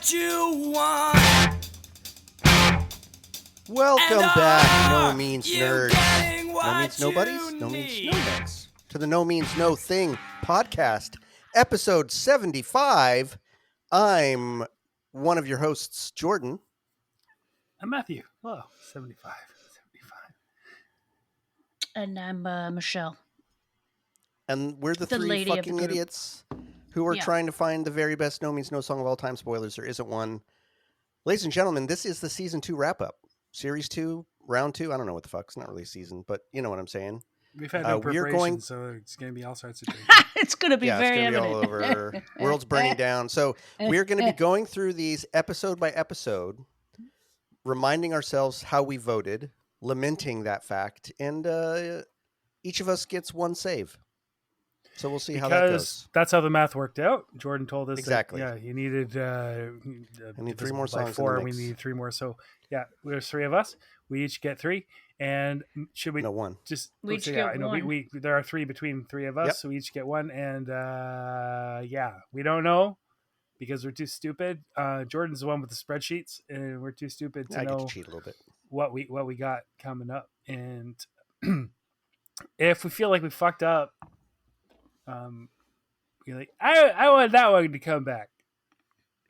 what you want. Welcome back, No Means Nerds. No Means No Nobodies, No Means No Nuts. To the No Means No Thing podcast, episode 75. I'm one of your hosts, Jordan. I'm Matthew. Hello, 75. And I'm Michelle. And we're the The three lady of the fucking group. idiots who are trying to find the very best No Means No song of all time. Spoilers, there isn't one. Ladies and gentlemen, this is the season 2 wrap-up. Series 2, round 2. I don't know what the fuck. It's not really a season, but you know what I'm saying. We've had no preparation, so it's going to be all sorts of drinking. It's going to be very it's evident. Be all over. World's burning down. So we're going to be going through these episode by episode, reminding ourselves how we voted, lamenting that fact, and each of us gets one save. So we'll see how that goes. That's how the math worked out. Jordan told us exactly. That, you needed I need 3 more songs. 4, we need 3 more. So there's 3 of us. We each get 3. And should we? No, 1. Just we each get 1. We there are 3 between 3 of us, yep. So we each get 1. And we don't know because we're too stupid. Jordan's the one with the spreadsheets, and we're too stupid to know get to cheat a little bit. What we got coming up. And if we feel like we fucked up, you're like, I want that one to come back.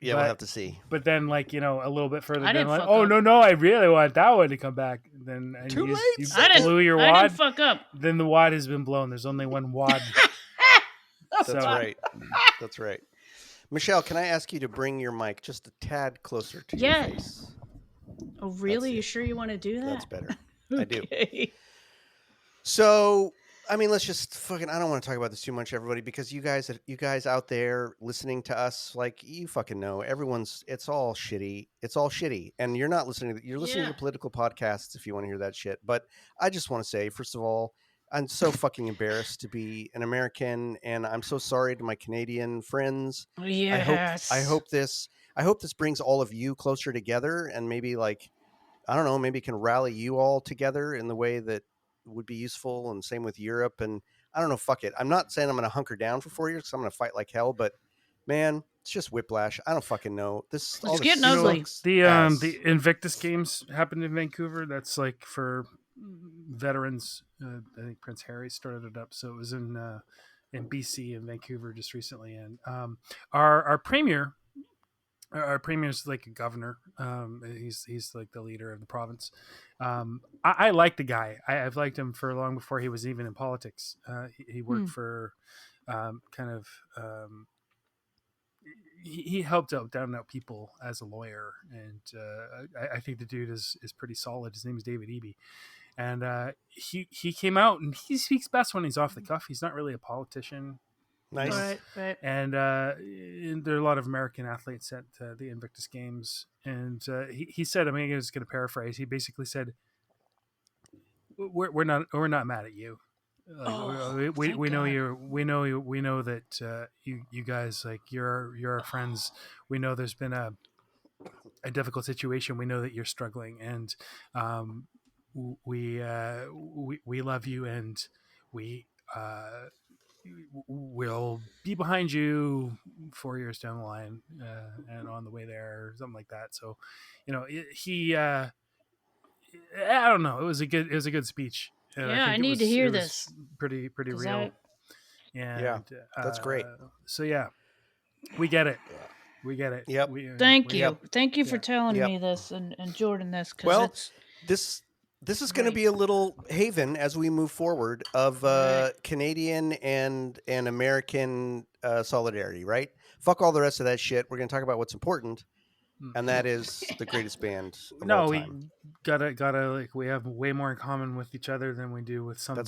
Yeah, we'll have to see. But then, a little bit further down, no, I really want that one to come back. Then too late. You blew your wad. I didn't fuck up. Then the wad has been blown. There's only one wad. That's right. That's right. Michelle, can I ask you to bring your mic just a tad closer to your face? Oh, really? You sure you want to do that? That's better. Okay. I do. So, I mean, let's just fucking. I don't want to talk about this too much, everybody, because you guys out there listening to us, like, you fucking know, it's all shitty. It's all shitty, and you're not listening. You're listening to political podcasts if you want to hear that shit. But I just want to say, first of all, I'm so fucking embarrassed to be an American, and I'm so sorry to my Canadian friends. Yes. I hope this brings all of you closer together, and maybe maybe can rally you all together in the way that would be useful, and same with Europe. And I don't know, fuck it. I'm not saying I'm going to hunker down for 4 years because I'm going to fight like hell, but man, it's just whiplash. I don't fucking know. It's getting ugly. The Invictus Games happened in Vancouver. That's like for veterans. I think Prince Harry started it up. So it was in BC and Vancouver just recently. And our premier is like a governor. He's like the leader of the province. I like the guy. I've liked him for long before he was even in politics. He worked for he helped out down and out people as a lawyer, and I think the dude is pretty solid. His name is David Eby, and he came out and he speaks best when he's off the cuff. He's not really a politician. Nice. Right. And there are a lot of American athletes at the Invictus Games, and he said, I mean, I was going to paraphrase. He basically said, "We're not mad at you. We know that you guys, like, you're our friends. We know there's been a difficult situation. We know that you're struggling, and we love you, and we'll be behind you 4 years down the line, and on the way there, something like that." So, I don't know. It was a good speech. I need to hear this. Pretty real. That's great. So we get it. We get it. Yep. Thank you for telling me this and Jordan this. This is going to be a little haven as we move forward of Canadian and American solidarity, right? Fuck all the rest of that shit. We're going to talk about what's important, and that is the greatest band of all time. We gotta we have way more in common with each other than we do with some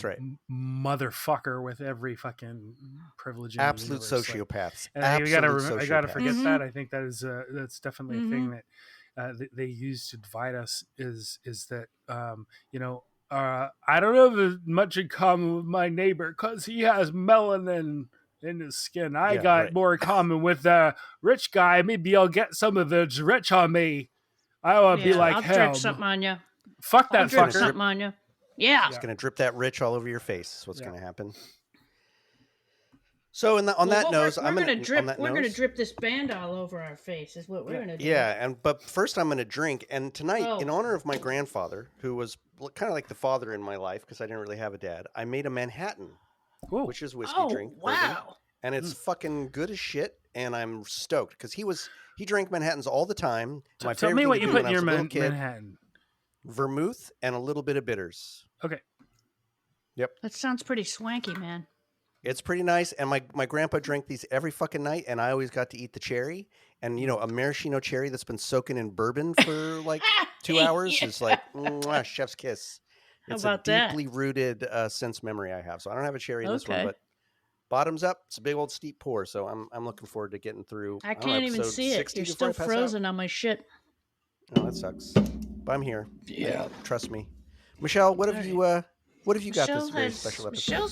motherfucker with every fucking privilege. Absolute sociopaths. I gotta forget that. I think that is that's definitely a thing that they use to divide us. Is that I don't have much in common with my neighbor because he has melanin in his skin. I got more in common with the rich guy. Maybe I'll get some of the rich on me. I want to be like him. I'll drip something on you. Fuck that fucker. Something on you. Yeah. It's going to drip that rich all over your face. Is what's going to happen. So on Well, that what nose, we're I'm gonna gonna drip. on that We're gonna nose. drip this band all over our face. Is what we're gonna do. Yeah, but first I'm gonna drink. And tonight, in Oh. honor of my grandfather, who was kind of like the father in my life because I didn't really have a dad, I made a Manhattan, Ooh. which is whiskey Oh drink, bourbon, wow! and it's fucking good as shit. And I'm stoked because he drank Manhattans all the time. My Tell favorite me thing what to you do put when in I your was a little kid: Manhattan. vermouth and a little bit of bitters. Okay. Yep. That sounds pretty swanky, man. It's pretty nice, and my grandpa drank these every fucking night, and I always got to eat the cherry. And a maraschino cherry that's been soaking in bourbon for like 2 hours is like mwah, chef's kiss. How It's a about that? deeply rooted sense memory I have. So I don't have a cherry in this one, Okay. but bottoms up, it's a big old steep pour. So I'm looking forward to getting through. I don't know, can't even episode see it. 60 You're before I still pass out. frozen on my shit. Oh, that sucks. But I'm here. Yeah. Trust me, Michelle. What have you got this very special episode?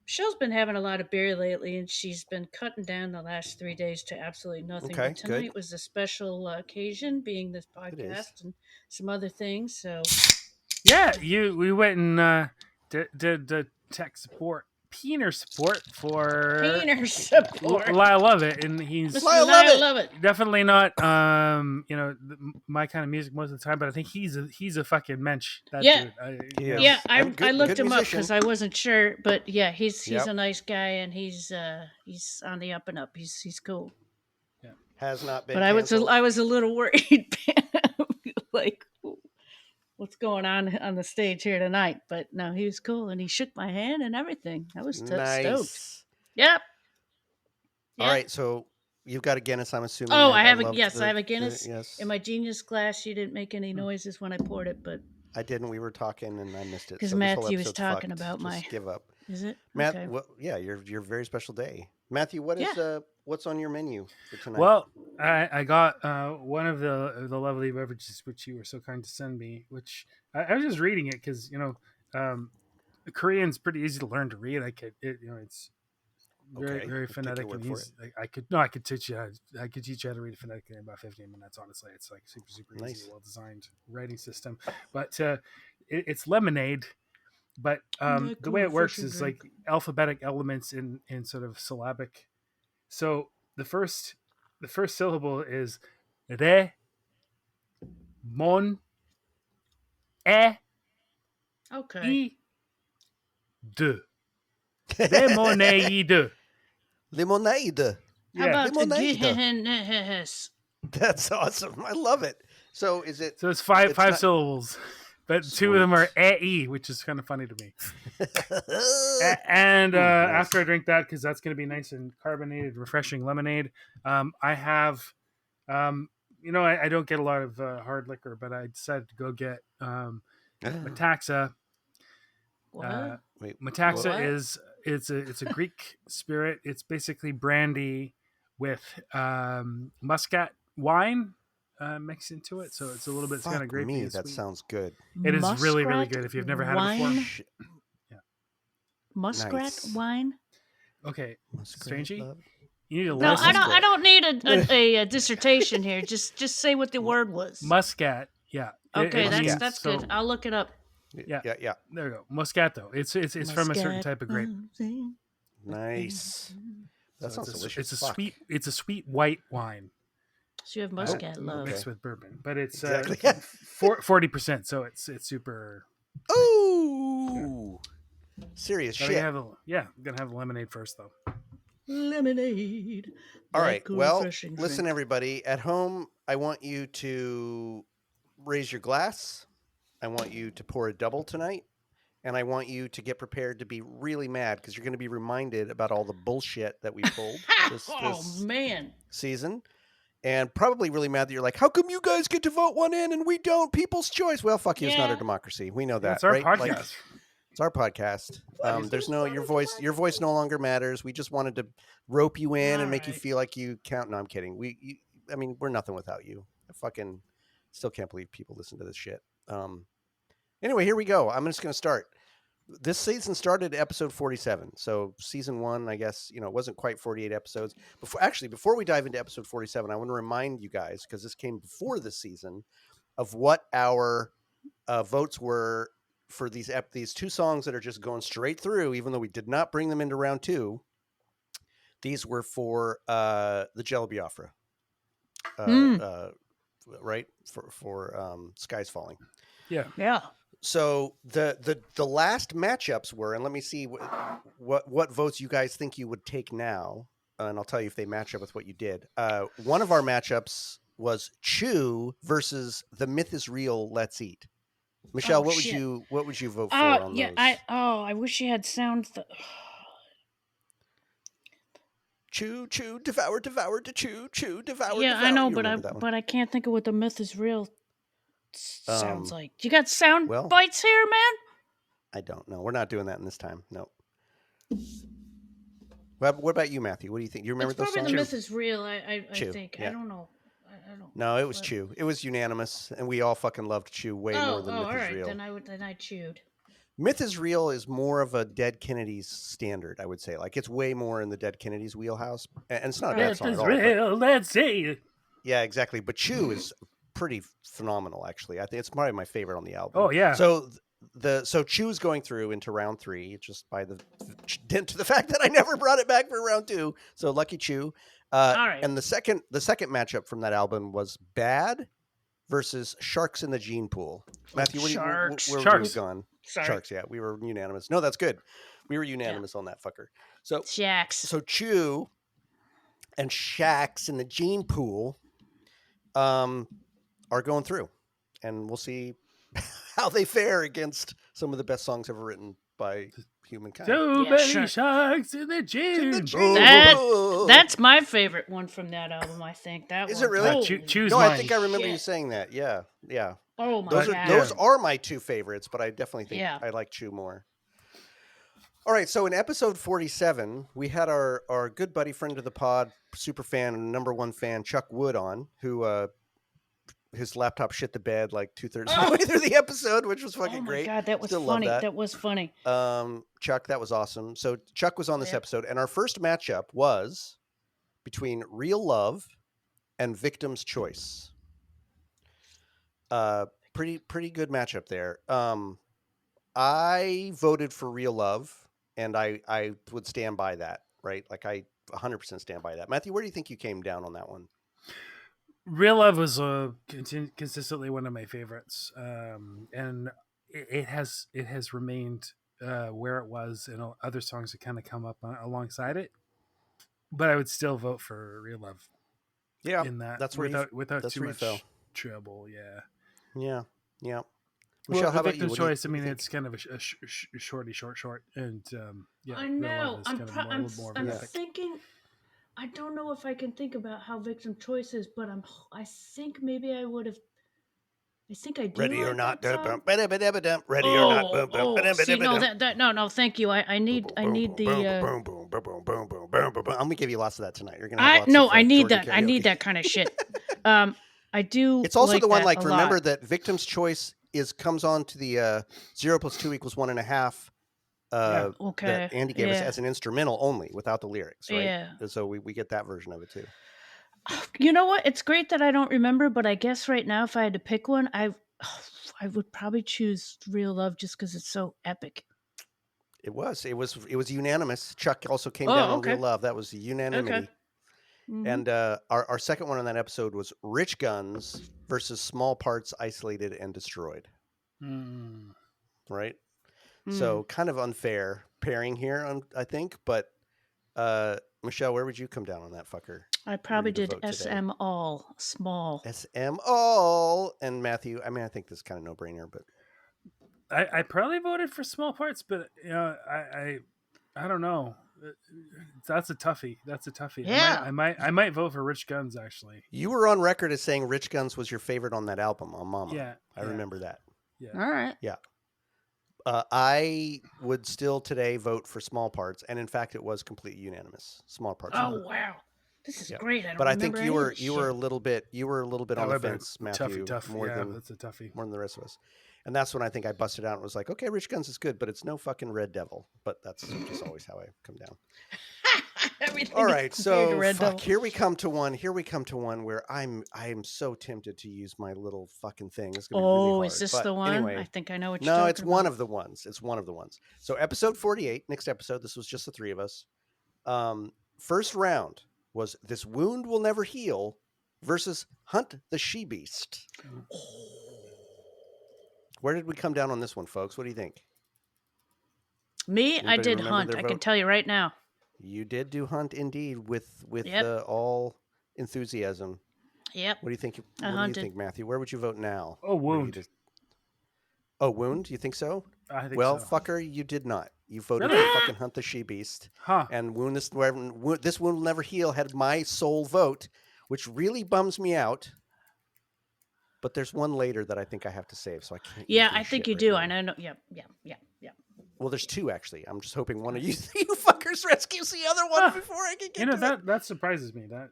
Michelle's been having a lot of beer lately, and she's been cutting down the last 3 days to absolutely nothing. Okay, But tonight good. was a special occasion, being this It is. podcast and some other things. So Yeah, we went and did the tech support, Peener support for Peener support. Lyle Lovett, and he's Mr. Lyle Lyle Lovett. Lovett. definitely not my kind of music most of the time, but I think he's a fucking mensch. That Yeah. dude. He is. Yeah, And I looked good him up musician. because I wasn't sure, but yeah, he's Yep. a nice guy, and he's on the up and up. He's cool. Has not been. But canceled. I was a little worried, like what's going on the stage here tonight. But no, he was cool, and he shook my hand and everything. I was stoked. Nice. Yep. All right, so you've got a Guinness, I'm assuming. Oh, I have loved I have a Guinness. yes. In my genius glass, you didn't make any noises when I poured it, but I didn't. We were talking and I missed it. because So this whole Matthew was episode's talking fucked. about Just give up. Is it? Matt, Okay. yeah, your very special day. Matthew, what's on your menu for tonight? Well, I got one of the lovely beverages which you were so kind to send me. Which I was just reading it because Korean's pretty easy to learn to read. It's very Okay, very take your phonetic, word and for he's I could teach you how to read it phonetically in about 15 minutes. Honestly, it's like super Nice. easy, well designed writing system. But it's lemonade. But the way it works is like alphabetic elements in sort of syllabic. So the first syllable is re, mon, e, Okay. I, de. Lemonade. Lemonade. How about the Lemonade. Guinness? That's awesome. I love it. So is it? So it's five It's not- syllables, but two of them are e, which is kind of funny to me. And Nice. after I drink that, because that's going to be nice and carbonated, refreshing lemonade, I have, I don't get a lot of hard liquor, but I decided to go get Metaxa. What? Wait, Metaxa What? is it's a Greek spirit. It's basically brandy with muscat wine mixed into it, so it's a little bit kind of fuck grapey me, and that sweet. sounds good. It is really Muskrat good if you've never had wine? it before. Sh- Muskrat Nice. wine? Okay, Muskrat Strangey? love. you need a No, license. I don't need a dissertation here. Just say what the word was. Muscat, yeah. Okay, Muscat. that's so- good. I'll look it up. Yeah. Yeah. There we go. Moscato. It's from a certain Muscat type of grape. wine. Nice. That So sounds it's delicious. It's Fuck. a sweet white wine So you have muscat love. mixed with bourbon, but it's Exactly. 40%. So it's super. Ooh. Serious Gotta shit. gonna have lemonade first though. Lemonade. All that right. good, Well, refreshing listen, drink. everybody at home. I want you to raise your glass. I want you to pour a double tonight, and I want you to get prepared to be really mad because you're going to be reminded about all the bullshit that we pulled this Oh man. season, and probably really mad that you're like, how come you guys get to vote one in and we don't? People's choice. Well, fuck you. It's not Yeah. our democracy. We know that. That's our right? podcast. Like, it's our podcast. There's no your voice no longer matters. We just wanted to rope you in and make you Alright. feel like you count. No, I'm kidding. We're nothing without you. I fucking still can't believe people listen to this shit. Anyway, here we go. I'm just going to start. This season started at episode 47. So season 1, I guess, it wasn't quite 48 episodes. Before we dive into episode 47, I want to remind you guys, because this came before this season, of what our votes were for these 2 songs that are just going straight through, even though we did not bring them into round 2. These were for the Jello Biafra, right? For Skies Falling. Yeah. Yeah. So the last matchups were, and let me see what votes you guys think you would take now, and I'll tell you if they match up with what you did. One of our matchups was Chew versus The Myth Is Real. Let's Eat. Michelle, what would you vote for on yeah, those? I wish you had sound. Chew, chew, devour, devour, to chew, chew, devour, Yeah, devour. I know, You remember that one? but I can't think of what The Myth Is Real sounds Um, like. You got sound well- bites here, man? I don't know. We're not doing that in this time. No. What about you, Matthew? What do you think? Do you remember It's those probably songs? The Myth Is Real. I Chew, think. yeah. I don't know. I don't. No, it was but- Chew. It was unanimous, and we all fucking loved Chew way more than Myth all Is right. Real. Then I chewed. Myth Is Real is more of a Dead Kennedys standard, I would say. Like it's way more in the Dead Kennedys wheelhouse, and it's not a bad Myth song is at all. but- real. Let's see. yeah, exactly. But Chew is pretty phenomenal, actually. I think it's probably my favorite on the album. Oh yeah. So Chew's going through into round 3 just by the dent to the fact that I never brought it back for round 2. So lucky Chew. All right. And the second matchup from that album was Bad versus Sharks in the Gene Pool. Matthew, where would you have gone? Sorry. Sharks, yeah, we were unanimous. No, that's good. We were unanimous on that fucker. So Chew and Shacks in the Gene Pool are going through, and we'll see how they fare against some of the best songs ever written by humankind. Too Yeah, many sure. sharks in the gym. That's my favorite one from that album. I think that Is one. it really? Holy Choose No, mine. I think I remember shit. you saying that. Yeah. Oh my Those god. are my 2 favorites, but I definitely think Yeah. I like Chew more. All right, so in episode 47, we had our good buddy, friend of the pod, super fan, and number 1 fan, Chuck Wood on, who his laptop shit the bed like 2/3 of the way through the episode, which was fucking Oh my great. god, that was Still love funny. that. That was funny. Chuck, that was awesome. So Chuck was on this Yep. episode, and our first matchup was between Real Love and Victim's Choice. Pretty good matchup there. I voted for Real Love, and I would stand by that, right? Like I 100% stand by that. Matthew, where do you think you came down on that one? Real Love was consistently one of my favorites, and it has remained where it was, and other songs that kind of come up alongside it. But I would still vote for Real Love. Yeah, in that that's where without that's too where you much fell. trouble. Yeah. Yeah. Well, Michelle, how about you? Victim's What do you- Choice. I what do you mean, think? it's kind of a short, and yeah. I Real know. Love is kind of a little more of an epic. Thinking. I don't know if I can think about how Victim Choice is, but I think maybe I would have. I think I do. Ready or like not, that song. ready or not, boom, boom, See, no, thank you. I need the. boom, boom, boom, boom, boom, boom, boom, boom. I'm gonna give you lots of that tonight. You're gonna have lots No, of, I need Jordan that. I need karaoke. that kind of shit. I do. It's also the one that like a remember lot. that Victim's Choice comes on to the 0 + 2 = 1.5. Okay. That Andy gave us Yeah. as an instrumental only, without the lyrics, right? Yeah. And so we get that version of it too. You know what? It's great that I don't remember, but I guess right now, if I had to pick one, I would probably choose Real Love just because it's so epic. It was unanimous. Chuck also came down on okay. Real Love. That was unanimity. Mhm. And our second one on that episode was Rich Guns versus Small Parts, Isolated and Destroyed. Mm. Right? Mm. So kind of unfair pairing here, I think. But Michelle, where would you come down on that fucker? I probably to did vote today. SM all small. SM all. And Matthew, I mean, I think this is kind of no-brainer, but I probably voted for Small Parts, but you know, I don't know. That's a toughie. Yeah. I might vote for Rich Guns actually. you were on record as saying Rich Guns was your favorite on that album, on Mama. Yeah. I remember that. Yeah. All right. I would still today vote for Small Parts, and in fact, it was completely unanimous. Small Parts. Oh wow, this is Yeah. great. I don't But I think remember you any were of this you were a shit. little bit That on the would've been fence, Matthew, tough. more Yeah, than that's a toughie. more than the rest of us. And that's when I think I busted out and was like, okay, Rich Guns is good, but it's no fucking Red Devil. But that's just always how I come down. Everything All is right, compared to so Red fuck, Devil. here we come to one where I am so tempted to use my little fucking thing. It's gonna be really Oh, hard. is this But the one? Anyway, I think I know what you're no, talking it's one about. of the ones. It's one of the ones. So episode 48, next episode. This was just the three of us. first round was This Wound Will Never Heal versus Hunt the She-Beast. Where did we come down on this one, folks? What do you think? Me, I Anybody did remember Hunt. their I can vote? tell you right now. You did do Hunt indeed with Yep. all enthusiasm. Yep. What do you think? I What do you hunted. think, Matthew? Where would you vote now? Oh, Where you Wound. just- Oh, Wound? You think so? I think Well, so. fucker, you did not. You voted Really? for fucking Hunt the She-Beast. Huh. And This Wound Will Never Heal had my sole vote, which really bums me out. But there's one later that I think I have to save, so I can't. Yeah, use my I think shit you right do. now. I know. Yep. Well, there's two actually. I'm just hoping one of you fuckers rescues the other one before I can get to it. That surprises me. That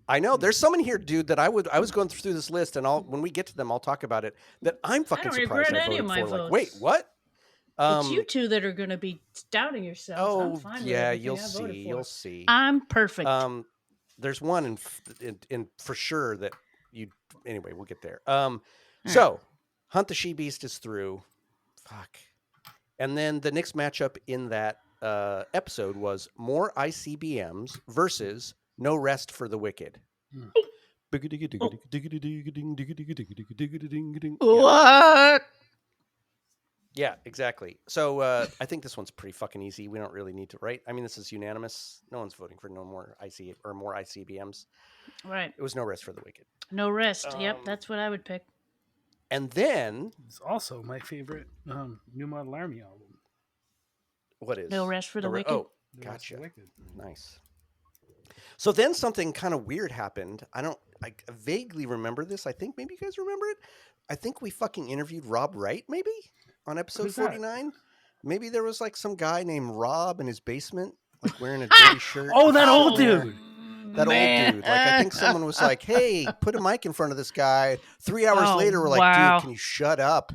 I know there's some in here, dude. That I was going through this list, and when we get to them, I'll talk about it. That I'm fucking don't surprised regret I any voted of my for. Like, votes. wait, what? It's you two that are going to be doubting yourselves. I'm Oh fine with yeah, everything you'll I voted see. for. You'll see. I'm perfect. There's one in for sure that you. Anyway, we'll get there. So Hunt the She-Beast is through. Fuck. And then the next matchup in that episode was More ICBMs versus No Rest for the Wicked. What? Yeah, exactly. So I think this one's pretty fucking easy. We don't really need to, right? I mean, this is unanimous. No one's voting for no more more ICBMs. Right. It was No Rest for the Wicked. No Rest. Yep, that's what I would pick. And then it's also my favorite New Model Army album. What is No Rest for the Wicked? Oh, No Rest for gotcha. the Wicked. Nice. So then something kind of weird happened. I vaguely remember this. I think maybe you guys remember it. I think we fucking interviewed Rob Wright, maybe on episode Who's that? 49. Maybe there was like some guy named Rob in his basement, like wearing a dirty shirt. Oh, that old dude. That old dude. Like, I think someone was like, hey, put a mic in front of this guy. 3 hours later, we're like, wow. dude, can you shut up?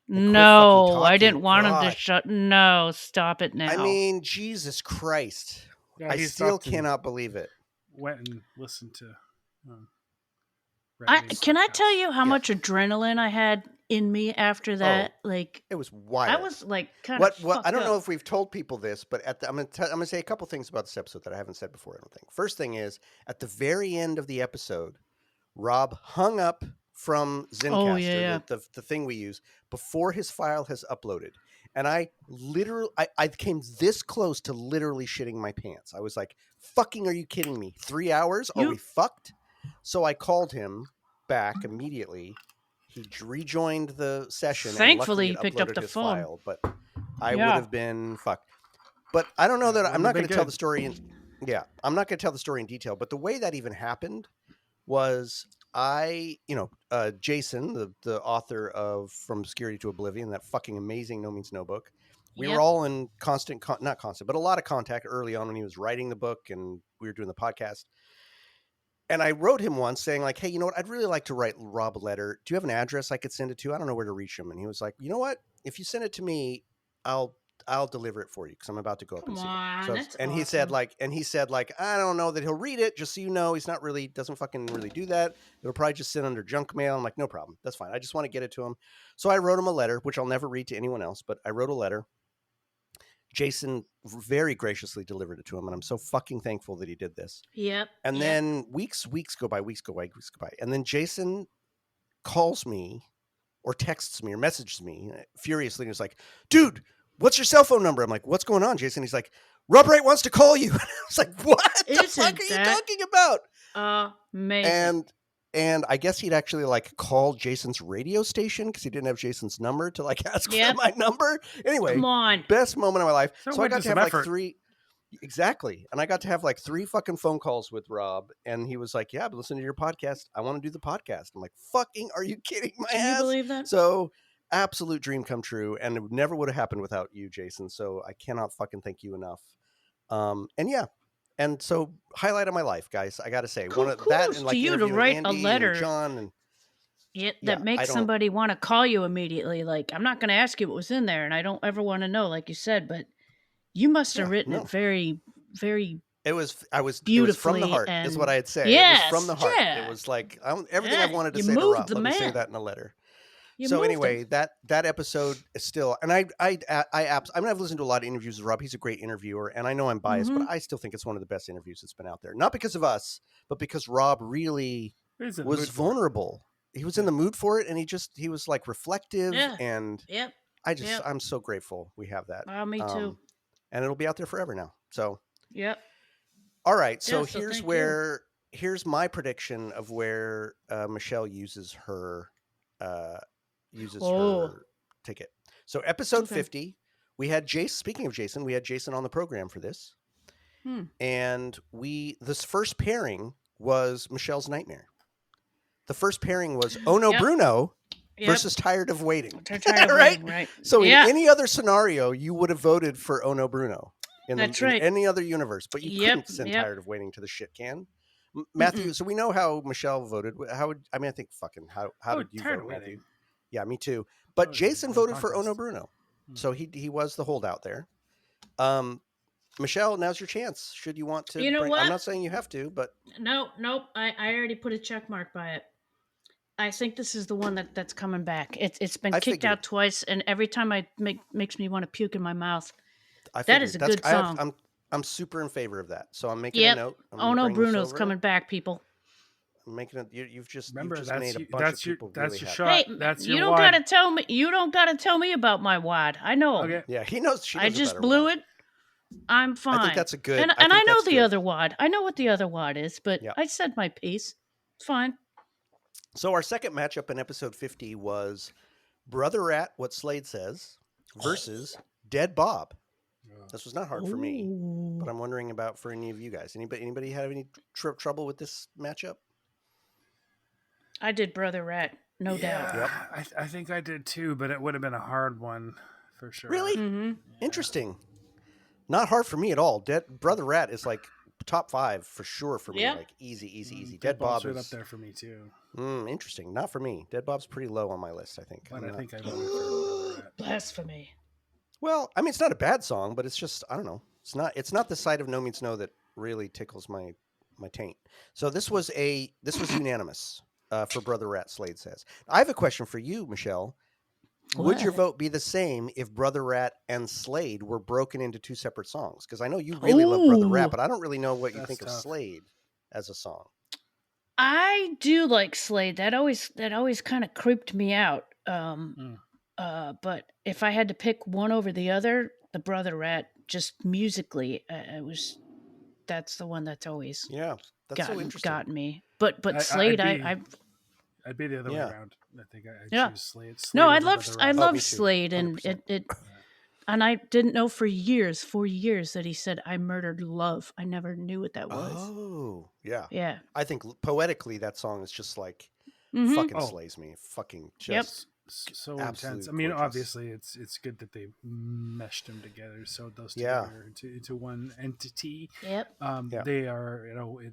No, I didn't want him to shut. No, stop it now. I mean, Jesus Christ. Yeah, I he still stopped and cannot believe it. Went and listened to. Can I tell you how much adrenaline I had in me after that? Like, it was wild. I was like kind of. What I don't know if we've told people this, but I'm gonna say a couple things about this episode that I haven't said before. I don't think. First thing is at the very end of the episode, Rob hung up from Zencastr, the thing we use, before his file has uploaded. And I came this close to literally shitting my pants. I was like, fucking, are you kidding me? 3 hours? Are we fucked? So I called him back immediately. He rejoined the session. Thankfully, and he picked up the phone. File, but I would have been fucked. But I don't know that I'm not going to tell the story. I'm not going to tell the story in detail. But the way that even happened was Jason, the author of From Obscurity to Oblivion, that fucking amazing No Means No book. We were all in not constant, but a lot of contact early on when he was writing the book and we were doing the podcast. And I wrote him once saying like, hey, you know what? I'd really like to write Rob a letter. Do you have an address I could send it to? I don't know where to reach him. And he was like, you know what? If you send it to me, I'll deliver it for you because I'm about to go up and see him. So, and he said like, I don't know that he'll read it. Just so you know, doesn't fucking really do that. It'll probably just sit under junk mail. I'm like, no problem. That's fine. I just want to get it to him. So I wrote him a letter, which I'll never read to anyone else, but I wrote a letter. Jason very graciously delivered it to him, and I'm so fucking thankful that he did this. Yep. And then weeks go by. And then Jason calls me or texts me or messages me furiously. And he's like, dude, what's your cell phone number? I'm like, what's going on, Jason? He's like, Rob Wright wants to call you. And I was like, what the fuck are you talking about? Amazing. And I guess he'd actually like called Jason's radio station because he didn't have Jason's number to like ask for my number. Anyway, come on, best moment of my life. So I got to have like three. Exactly. And I got to have like 3 fucking phone calls with Rob. And he was like, yeah, but listen to your podcast. I want to do the podcast. I'm like, fucking, are you kidding my ass? Can you believe that? So absolute dream come true. And it never would have happened without you, Jason. So I cannot fucking thank you enough. And so highlight of my life, guys. I got to say one of that and like to you to write Andy a letter, and John and that makes somebody want to call you immediately. Like, I'm not going to ask you what was in there. And I don't ever want to know, like you said, but you must have written it very, very beautifully. It was from the heart, is what I'd say. Yes, it was from the heart. It was like everything I've wanted to say to Rob. Let me say that in a letter. You So moved anyway, him. that episode is still, and I mean, I've listened to a lot of interviews with Rob. He's a great interviewer, and I know I'm biased, but Mhm. I still think it's one of the best interviews that's been out there. Not because of us, but because Rob really He's in the was mood for it. vulnerable. He was in the mood for it, and he was like reflective, Yeah. and Yep. Yep. I'm so grateful we have that. Me too. And it'll be out there forever now. So, Yep. all right. So Yeah, so here's thank you. here's my prediction of where Michelle uses her uh, Oh. ticket. So episode Okay. 50, we had Jason. Speaking of Jason, we had Jason on the program for this, and this first pairing was Michelle's Nightmare. The first pairing was Oh No Yep. Bruno Yep. versus Tired of Waiting. Tired of Right? waiting, right? So in Yeah. any other scenario, you would have voted for Oh No Bruno That's in right. any other universe, but you Yep, couldn't send yep. Tired of Waiting to the shit can. Matthew, so we know how Michelle voted. How would I think fucking how did you Tired vote, of Matthew? Waiting. Yeah, me too. But Oh, Jason no voted for Oh No contest. Bruno, so he was the holdout there. Michelle, now's your chance. Should you want to? You know I'm what? not saying you have to, but Nope. I already put a check mark by it. I think this is the one that's coming back. It's been I kicked figured. out twice, and every time makes me want to puke in my mouth. I That figured is a good I have, song. I'm super in favor of that. So I'm making a Yep. note. I'm Oh gonna no, bring this Bruno's over. coming back, people. I'm making it. You've just Remember, made a bunch that's of your people that's really your happy. shot. Hey, That's you your don't wad. gotta tell me. You don't gotta tell me about my wad. I know 'em. Okay. Yeah, he knows. She knows I a just better blew wad. it. I'm fine. I think that's a good. And I I know that's the good. other wad. I know what the other wad is, but Yeah. I said my piece. It's fine. So our second matchup in episode 50 was Brother Rat, What Slade Says, versus Dead Bob. This was not hard for me, but I'm wondering about for any of you guys. Anybody have any trouble with this matchup? I did Brother Rat, no doubt. Yep. I think I did too, but it would have been a hard one for sure. Really? Mm-hmm. Interesting. Not hard for me at all. Brother Rat is like top 5 for sure for me. Yep. Like easy. Dead Bob Bob's right is up there for me too. Interesting. Not for me. Dead Bob's pretty low on my list, I think. But I think I voted for Brother Rat. Blasphemy. Well, I mean, it's not a bad song, but it's just I don't know. It's not the sight of No Means No that really tickles my taint. So this was unanimous for Brother Rat. Slade says. I have a question for you, Michelle. Would your What? vote be the same if Brother Rat and Slade were broken into two separate songs? Because I know you really love Brother Rat, Ooh. but I don't really know what you That's think of tough. Slade as a song. I do like Slade. That always kind of creeped me out. But if I had to pick one over the other, the Brother Rat, just musically, that's the one that's always Yeah, that's so interesting. gotten me. But Slade, I'd be the other way Yeah. around. I think I'd Yeah. choose Slade. no, I over loved Brother I Rat. me loved too. Slade, and 100%. and I didn't know for years, that he said I murdered love. I never knew what that was. Oh, yeah. Yeah. I think poetically that song is just like Mhm. fucking Oh. slays me. Fucking Yep. just So absolute intense. I mean, gorgeous. obviously, it's good that they meshed them together, sewed those Yeah. together into one entity. Yep. Yeah. They are,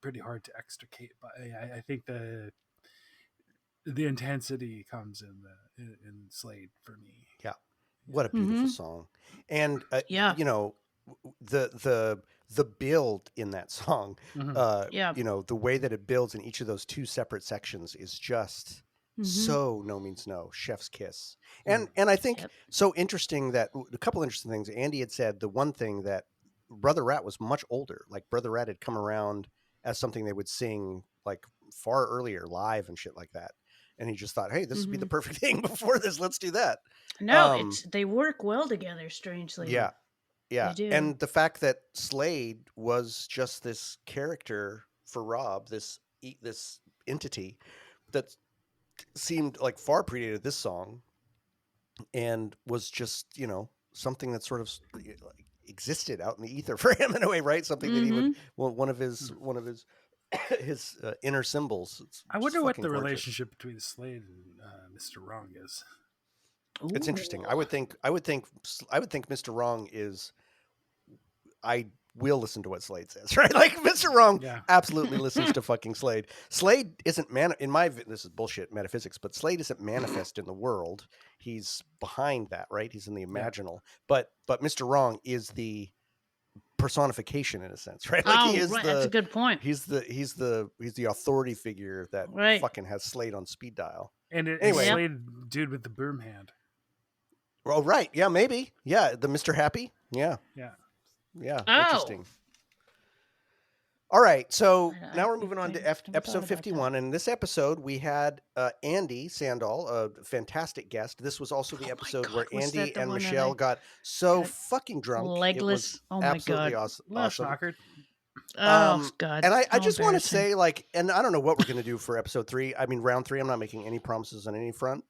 pretty hard to extricate. But I think the intensity comes in Slade for me. Yeah. What a beautiful Mhm. song. And Yeah. the build in that song, Yeah. the way that it builds in each of those two separate sections is just so No Means No, chef's kiss. And I think Yep. so interesting that a couple interesting things. Andy had said the one thing that Brother Rat was much older. Like Brother Rat had come around as something they would sing like far earlier live and shit like that. And he just thought, hey, this would be the perfect thing before this. Let's do that. No, they work well together. Strangely. Yeah. Yeah. They do. And the fact that Slade was just this character for Rob, this entity that seemed like far predated this song and was just, something that sort of existed out in the ether for him in a way, right? Something that he would, one of his his inner symbols. I wonder what the relationship between Slade and Mr. Wrong is. It's interesting. I would think Mr. Wrong is. I will listen to what Slade says, right? Like Mr. Wrong absolutely listens to fucking Slade. Slade isn't this is bullshit metaphysics, but Slade isn't manifest in the world. He's behind that, right? He's in the imaginal. But Mr. Wrong is the personification in a sense, right? Like he is right. That's a good point. He's the authority figure that Right. fucking has Slade on speed dial. And it Anyway. Slade dude with the broom hand. Oh, right. Yeah, maybe. Yeah, the Mr. Happy. Yeah. Yeah. Yeah. Oh. Interesting. All right, so I now we're moving on to never thought episode about 51. And in this episol, we had Andy Sandall, a fantastic guest. This was also the Oh my episode God, where was that Andy the and one that Michelle I got so got fucking drunk. It was legless? Oh my absolutely God. Well, awesome. shocker. Oh God. And I How just want to embarrassing. say, like, and I don't know what we're going to do for episode 3. I mean, round 3, I'm not making any promises on any front.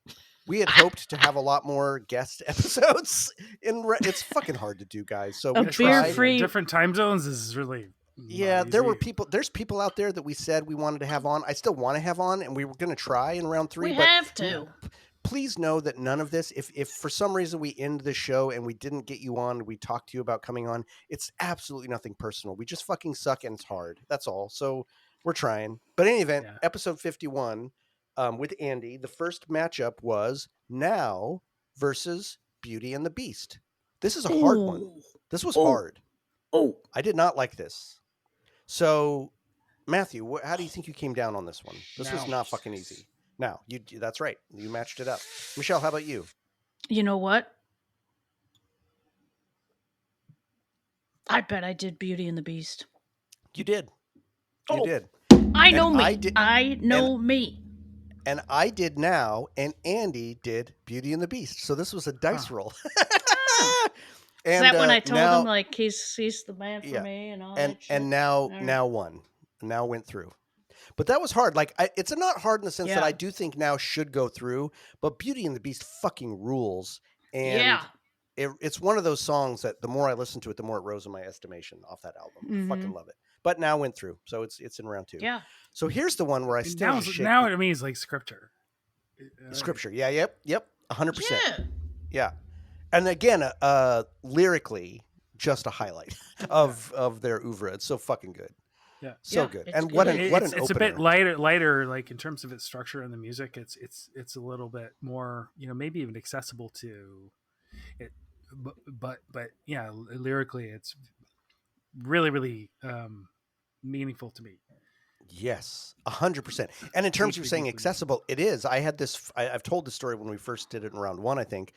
We had hoped to have a lot more guest episodes. It's fucking hard to do, guys. So A we Especially, tried. beer-free- different time zones is really Yeah, not there were easy. people. There's people out there that we said we wanted to have on. I still want to have on, and we were going to try in round 3. We but have to. please know that none of this. If for some reason we end the show and we didn't get you on, we talked to you about coming on. It's absolutely nothing personal. We just fucking suck, and it's hard. That's all. So we're trying. But in any event, Yeah. episode 51 with Andy. The first matchup was Now versus Beauty and the Beast. This is a hard one. Ooh. This was Oh. hard. Oh. I did not like this. So, Matthew, how do you think you came down on this one? This was Now. not fucking easy. Now, that's right. You matched it up. Michelle, how about you? You know what? I bet I did Beauty and the Beast. You did. You Oh. did. I know me. I know me. And I did Now, and Andy did Beauty and the Beast. So this was a dice roll. Is And, that when I told now, him like he's the man for me and all that shit? and now All right. Now won. Now went through. But that was hard. Like, it's not hard in the sense that Yeah. I do think Now should go through, but Beauty and the Beast fucking rules. And Yeah. it's one of those songs that the more I listen to it, the more it rose in my estimation off that album. Mhm. Fucking love it. But Now went through, so it's in round 2. Yeah. So here's the one where I still Now, shake now it means like scripture. scripture. Yeah, yep, 100%. Yeah. Yeah. And again, lyrically, just a highlight of their oeuvre. It's so fucking good. Yeah. So Yeah, good. it's And good. what an It's a opener. bit lighter, like in terms of its structure and the music. It's a little bit more, maybe even accessible to it. But yeah, lyrically, it's really, really meaningful to me. Yes, 100%. And in terms of Deeply, saying deeply. accessible, it is. I had this. I've told the story when we first did it in round 1. I think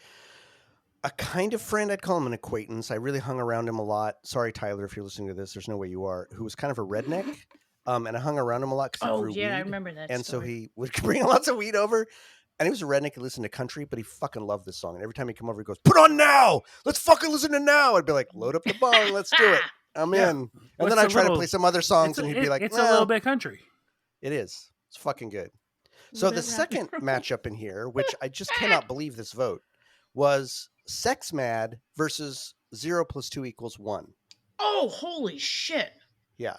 a kind of friend. I'd call him an acquaintance. I really hung around him a lot. Sorry, Tyler, if you're listening to this. There's no way you are. Who was kind of a redneck, and I hung around him a lot because he Oh grew yeah, I weed. remember that. And so story. he would bring lots of weed over. And he was a redneck who listened to country, but he fucking loved this song. And every time he come over, he goes, "Put on Now. Let's fucking listen to Now." I'd be like, "Load up the bong. Let's do it. I'm Yeah. in." And Well, then it's I a try to little- play some other songs, and he'd be like, it's "Well, a little bit country. It is. It's fucking good." So the bit rock second and roll. matchup in here, which I just cannot believe this vote, was Sex Mad versus 0 + 2 = 1. Oh, holy shit! Yeah.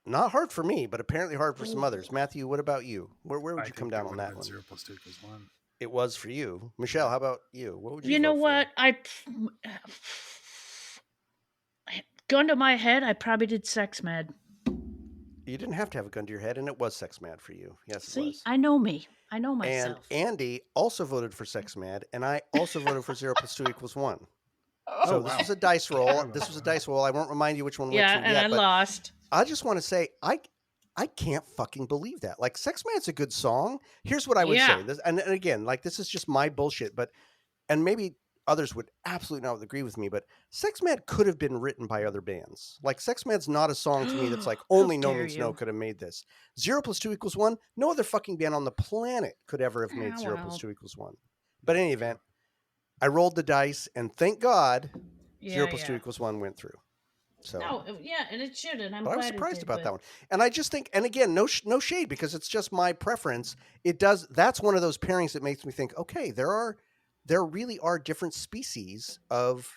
Not hard for me, but apparently hard for some others. Matthew, what about you? Where would I you come think down it on would have that been one? 0 + 2 = 1. It was for you. Michelle, how about you? What would you You know vote for? what? Gun to my head, I probably did Sex Mad. You didn't have to have a gun to your head, and it was Sex Mad for you. Yes, it See, was. I know me. I know And myself. Andy also voted for Sex Mad, and I also voted for 0 + 2 = 1. So this wow. was a dice roll. Oh, This was a wow. dice roll. I won't remind you which one went Yeah, through and yet, I but lost. I just want to say I can't fucking believe that. Like, Sex Mad's a good song. Here's what I would Yeah. say. This, and again, like, this is just my bullshit, but and maybe others would absolutely not agree with me, but Sex Mad could have been written by other bands. Like, Sex Mad's not a song to me that's like How only No dare Means No you. could have made this. 0 + 2 = 1. No other fucking band on the planet could ever have made Ah, 0 well. + 2 = 1. But in any event, I rolled the dice, and thank God 0 + 2 = 1 went through. So. No, yeah, and it should, and I'm But I was glad surprised it did, about but- that one. And I just think, and again, no shade, because it's just my preference. It does. That's one of those pairings that makes me think, okay, there really are different species of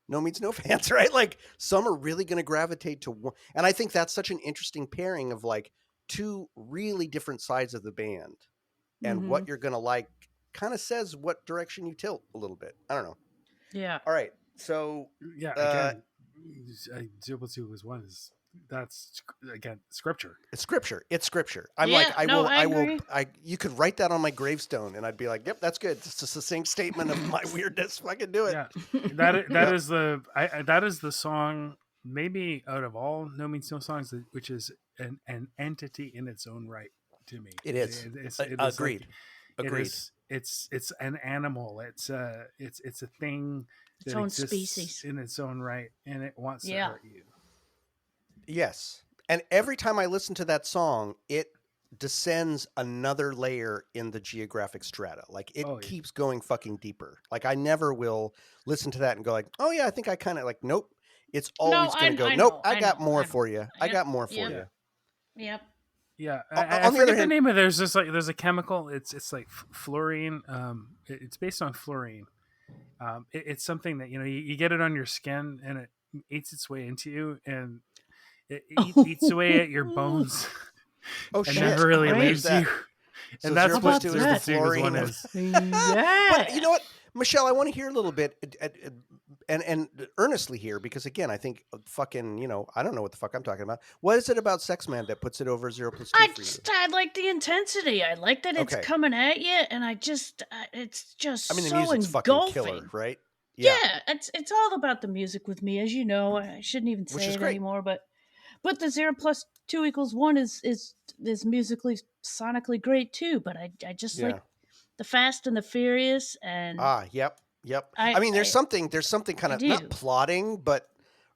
No Means No fans, right? Like, some are really going to gravitate to one. And I think that's such an interesting pairing of like two really different sides of the band, and what you're going to like kind of says what direction you tilt a little bit. I don't know. Yeah. All right. So Yeah, again, 0 + 2 = 1 that's again scripture. it's scripture. It's scripture. I'm Yeah, like, no, I I will, agree. you could write that on my gravestone and I'd be like, yep, that's good. It's a succinct statement of my weirdness. Fucking do it. Yeah, that is that is the song maybe out of all No Means No songs which is an entity in its own right to me. It is. It's Agreed. Agreed. It's an animal. It's a thing Its that own exists species. in its own right, and it wants to Yeah. hurt you. Yes. And every time I listen to that song, it descends another layer in the geographic strata. Like it Oh, yeah. keeps going fucking deeper. Like I never will listen to that and go like, "Oh yeah, I think I kind of like nope." It's always going to go, I "Nope, know, I got know, more I know. for you. I Yep, got more for yep. you." Yep. Yeah, On I the forget other the hand, name of there's this like there's a chemical. It's like fluorine. It's based on fluorine. It's something that you get it on your skin and it eats its way into you and it eats away at your bones oh and shit. never really Oh, there's leaves that. you. So And that's 0 what + 2 is Zero the Plus Two Equals One fluorine. is. Yeah. But you know what, Michelle, I want to hear a little bit and earnestly here because again, I think fucking, I don't know what the fuck I'm talking about. What is it about Sex Man that puts it over 0 + 2 for you? I like the intensity. I like that it's Okay. coming at you, and it's just I mean, the so music's fucking engulfing. killer, right? Yeah, it's all about the music with me, as you know. I shouldn't even Which say is it great. anymore, but the 0 + 2 = 1 is musically sonically great too. But I just Yeah. like the Fast and the Furious, and Yep. I I mean, there's I, something kind I of not do. plotting, but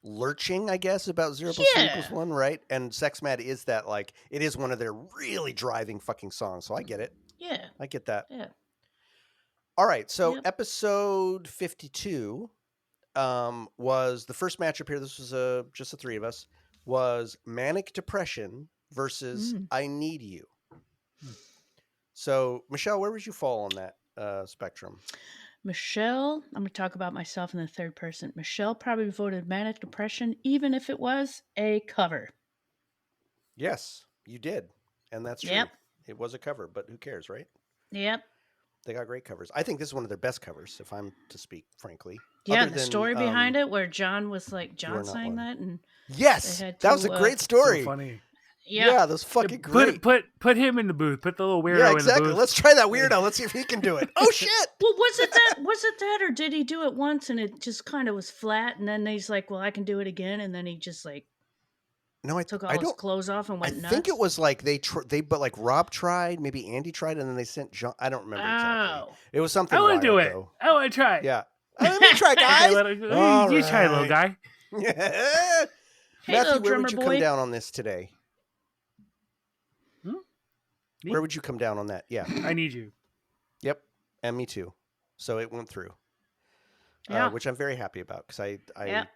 lurching, I guess, about 0 + 2 Yeah, = 1, right? And Sex Mad is that, like, it is one of their really driving fucking songs. So I get it. yeah, I get that. yeah. All right. So Yep. episode 52 was the first matchup here. This was just the three of us. Was Manic Depression versus I Need You. So Michelle, where would you fall on that spectrum? Michelle, I'm going to talk about myself in the third person. Michelle probably voted Manic Depression, even if it was a cover. Yes, you did. And that's true. Yep. It was a cover, but who cares, right? Yep. They got great covers. I think this is one of their best covers, if I'm to speak frankly. Yeah, Other the than, story behind it, where John was like, You Are John Not sang One. that, and Yes, they had that was a to, great So story. funny. yeah, that was fucking great. Put him in the booth. Put the little weirdo Yeah, in exactly. the booth. Let's try that weirdo. Let's see if he can do it. Oh shit! Well, was it that, or did he do it once and it just kind of was flat, and then he's like, well, I can do it again, and then he just like No, took all I his don't. clothes off and I went nuts? think it was like but like Rob tried, maybe Andy tried, and then they sent John. I don't remember exactly. Oh. It was something. I want to do wild, it. though. I want to try. Yeah. Let me try, guys. You try, little guy. Matthew, little where drummer would you boy. come down on this today? Me? Where would you come down on that? Yeah. I need you. Yep. And me too. So it went through. Yeah. Which I'm very happy about because Yep.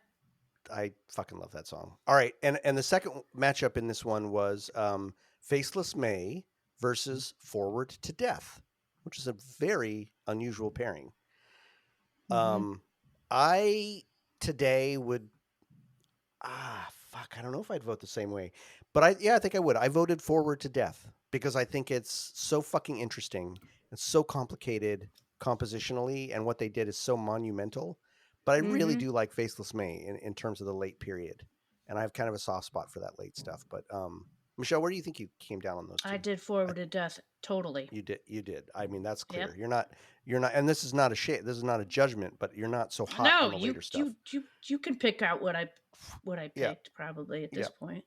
I fucking love that song. All right, and the second matchup in this one was Faceless May versus Forward to Death, which is a very unusual pairing. I today would I don't know if I'd vote the same way, but I think I would. I voted Forward to Death because I think it's so fucking interesting. It's so complicated compositionally, and what they did is so monumental. But I really do like Faceless May in terms of the late period. And I have kind of a soft spot for that late stuff. But Michelle, where do you think you came down on those two? I did Forward to Death, totally. You did. I mean, that's clear. Yep. You're not, and this is not a judgment, but you're not so hot on the later stuff. you can pick out what I picked probably at this point.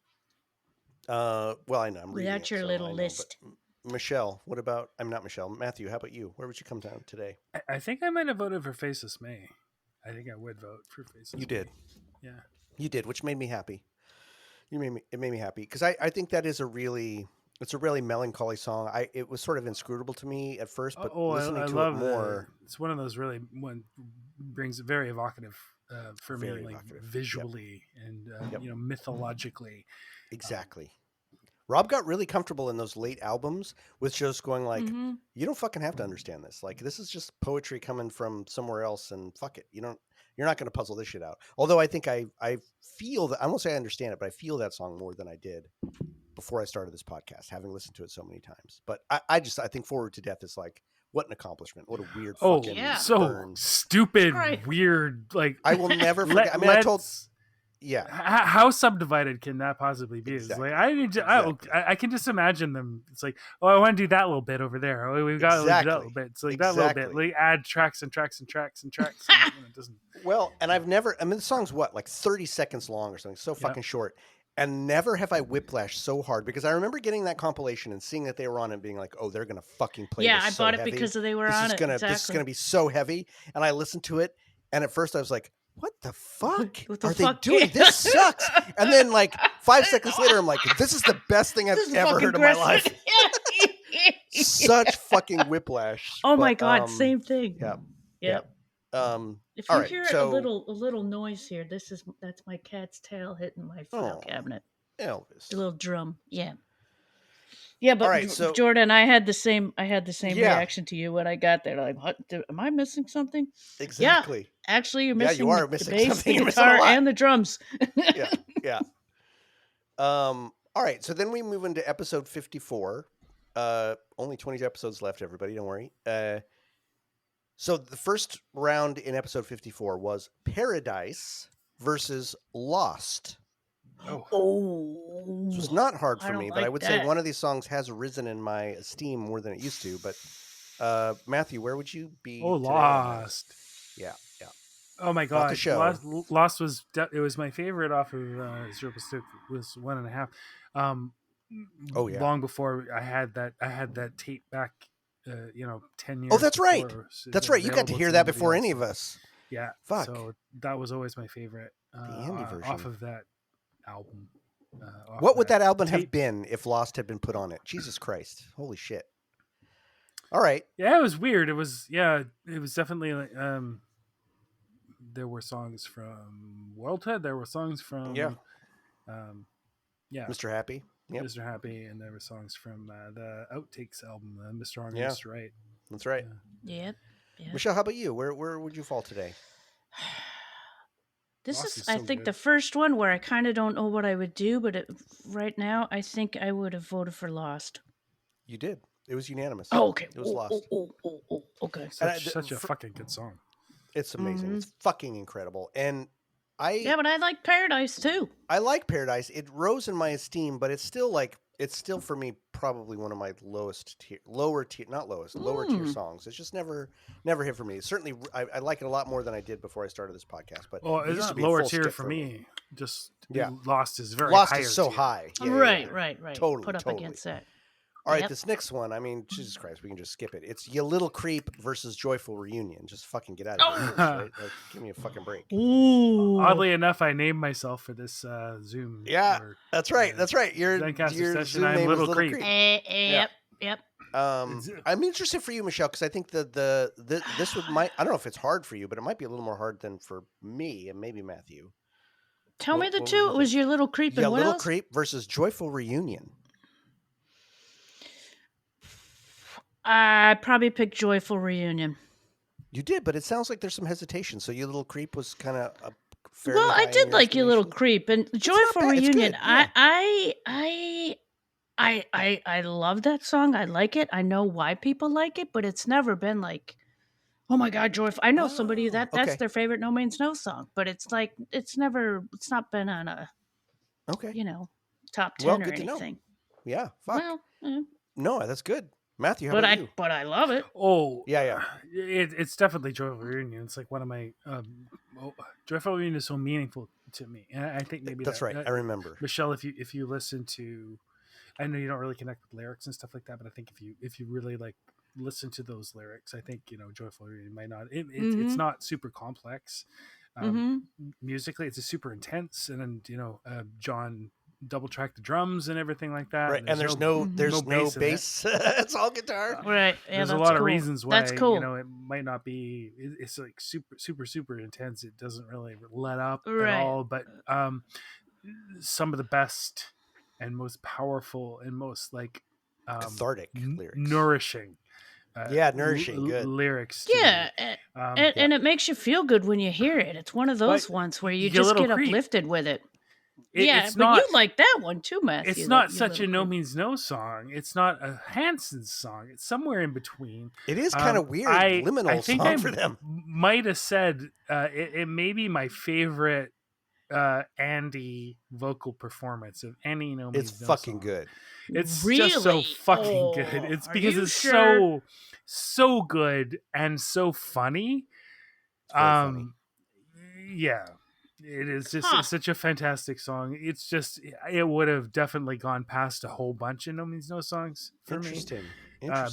Well, I know I'm reading Without it, your so little I know, list. Michelle, what about? I'm not Michelle. Matthew, how about you? Where would you come down today? I think I might have voted for Faceless May. I think I would vote for Faceless May. You did. Yeah. You did, which made me happy. It made me happy because I think that is it's a really melancholy song. It was sort of inscrutable to me at first, but listening to it more, it's one of those really brings very evocative for me, Very like evocative. visually and mythologically. Exactly. Rob got really comfortable in those late albums with just going like, you don't fucking have to understand this. Like, this is just poetry coming from somewhere else, and fuck it. You're not going to puzzle this shit out. Although I think I feel that, I won't say I understand it, but I feel that song more than I did before I started this podcast, having listened to it so many times. But I think Forward to Death is like, what an accomplishment. What a weird fucking so burn. stupid, Right. weird. Like, I will never forget. I mean, I told, yeah. How subdivided can that possibly be? Exactly. It's like I can just imagine them. It's like, oh, I want to do that little bit over there. Oh, we've got to do that little bit. It's like that little bit. Like, add tracks and tracks and tracks and tracks. And it doesn't. Well, and the song's what, like 30 seconds long or something, so fucking short. And never have I whiplashed so hard because I remember getting that compilation and seeing that they were on it and being like, oh, they're going to fucking play Yeah, this I so bought it heavy. because they were This on is it. gonna Exactly. This is gonna be so heavy. And I listened to it, and at first I was like, what the fuck What the are fuck? they doing? This sucks. And then like 5 seconds later, I'm like, this is the best thing I've This is ever fucking heard in my aggressive. life. Such fucking whiplash. Oh my But, God, same thing. Yeah. Yep. All If you right, hear so a little noise here, that's my cat's tail hitting my file cabinet. Elvis. A little drum. Yeah. Yeah, but All right, so Jordan, I had the same Yeah. reaction to you when I got there. Like, what? Am I missing something? exactly. Yeah, actually, you're Yeah, missing you are the missing bass, something. the You're missing a guitar, lot. and the drums. Yeah. All right, so then we move into episode 54. Only 20 episodes left, everybody. Don't worry. So the first round in episode 54 was Paradise versus Lost. Oh, This was not hard I for don't me, but like I would say that. one of these songs has risen in my esteem more than it used to. But Matthew, where would you be? Oh, today on that? Lost. Yeah. Oh my Not the God, show. Lost was it was my favorite off of Zero Pacific was 1.5. Oh, yeah. Long before I had that tape back, 10 years. Oh, that's right. before it was That's right. You got to available hear that anybody before else. any of us. Yeah, Fuck. So that was always my favorite. The Andy version. Off of that album. What would that album have tape. been if Lost had been put on it? Jesus Christ. Holy shit. All right. Yeah, it was weird. It was definitely like there were songs from Worldhead. There were songs from Mr. Happy. Yep. Mr. Happy, and there were songs from the Outtakes album, Mr. Wrong, Yeah. Mr. Right. That's right. Yep. Michelle, how about you? Where would you fall today? This Lost is, is I so think, good. the first one where I kind of don't know what I would do, but right now, I think I would have voted for Lost. You did. It was unanimous. Oh, okay. It was Lost. Okay. Such a fucking good song. It's amazing. Mhm. It's fucking incredible. And Yeah, but I like Paradise too. I like Paradise. It rose in my esteem, but it's still for me probably one of my lower tier songs. It's just never hit for me. Certainly, I like it a lot more than I did before I started this podcast. But Well, it it's used to not be a lower full tier skip for me. Just Yeah. Lost is very Lost higher is so tier. high. Yeah, Right. Totally, Put up totally. against that. All right, Yep. this next one. I mean, Jesus Christ, we can just skip it. It's "You Little Creep" versus "Joyful Reunion." Just fucking get out of here. Right? Like, give me a fucking break. Ooh. Oddly enough, I named myself for this Zoom. Yeah, or, That's right. That's right. Your Zencaster session, Zoom I'm name Little is Little Creep. Creep. Yep. I'm interested for you, Michelle, because I think this I don't know if it's hard for you, but it might be a little more hard than for me and maybe Matthew. Tell me the what would two. you It was think? Your Little Creep and Yeah, what Little else? Creep versus Joyful Reunion. I probably picked Joyful Reunion. You did, but it sounds like there's some hesitation. So "You Little Creep" was kind of a fairly Well, I high in did your like Your Little estimation? Creep and not Joyful bad. It's Reunion. good, yeah. I love that song. I like it. I know why people like it, but it's never been like, oh my God, joyful. I know somebody Oh, that's okay. their favorite No Means No song, but it's like it's not been on a Okay. top 10 Well, or good to know. anything. Yeah. Fuck. Well, No, that's good. Matthew, how but about you? I love it. Oh, Yeah. It's definitely Joyful Reunion. It's like one of my Joyful Reunion is so meaningful to me, and I think maybe That's right. I remember. Michelle, if you listen to, I know you don't really connect with lyrics and stuff like that, but I think if you really like listen to those lyrics, I think Joyful Reunion might not. It's not super complex musically. It's a super intense, and then John double track the drums and everything like that. Right, and there's no bass in it. bass. It's all guitar. Right. Yeah, There's a that's lot of cool. reasons why That's cool. it might not be. It's like super intense. It doesn't really let up Right. at all. But some of the best and most powerful and most like Cathartic lyrics. nourishing. Nourishing. Good. lyrics. Yeah, me. and it makes you feel good when you hear it. It's one of those ones where you Your just Little get Creep. uplifted with it. It's but not. you like that one too, Matthew. It's not Your such a Little No Creep. Means No song. It's not a Hanson song. It's somewhere in between. It is kind of weird, I liminal think song I for them. might have said it may be my favorite Andy vocal performance of any No Means It's No fucking song. good. It's Really? just so fucking Oh, good. It's are because you it's sure? so good and so funny. It's very funny. Yeah. It is just Huh. it's such a fantastic song. It's just it would have definitely gone past a whole bunch of No Means No songs for me. Interesting.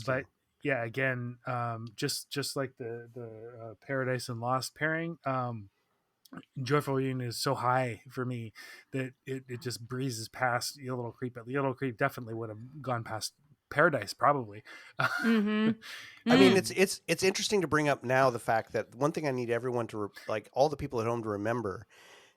But yeah, again, just like the Paradise and Lost pairing, Joyful Union is so high for me that it just breezes past Yellow Creep. But Yellow Creep definitely would have gone past Paradise probably. Mm-hmm. I mean, it's interesting to bring up now the fact that one thing I need everyone to like all the people at home to remember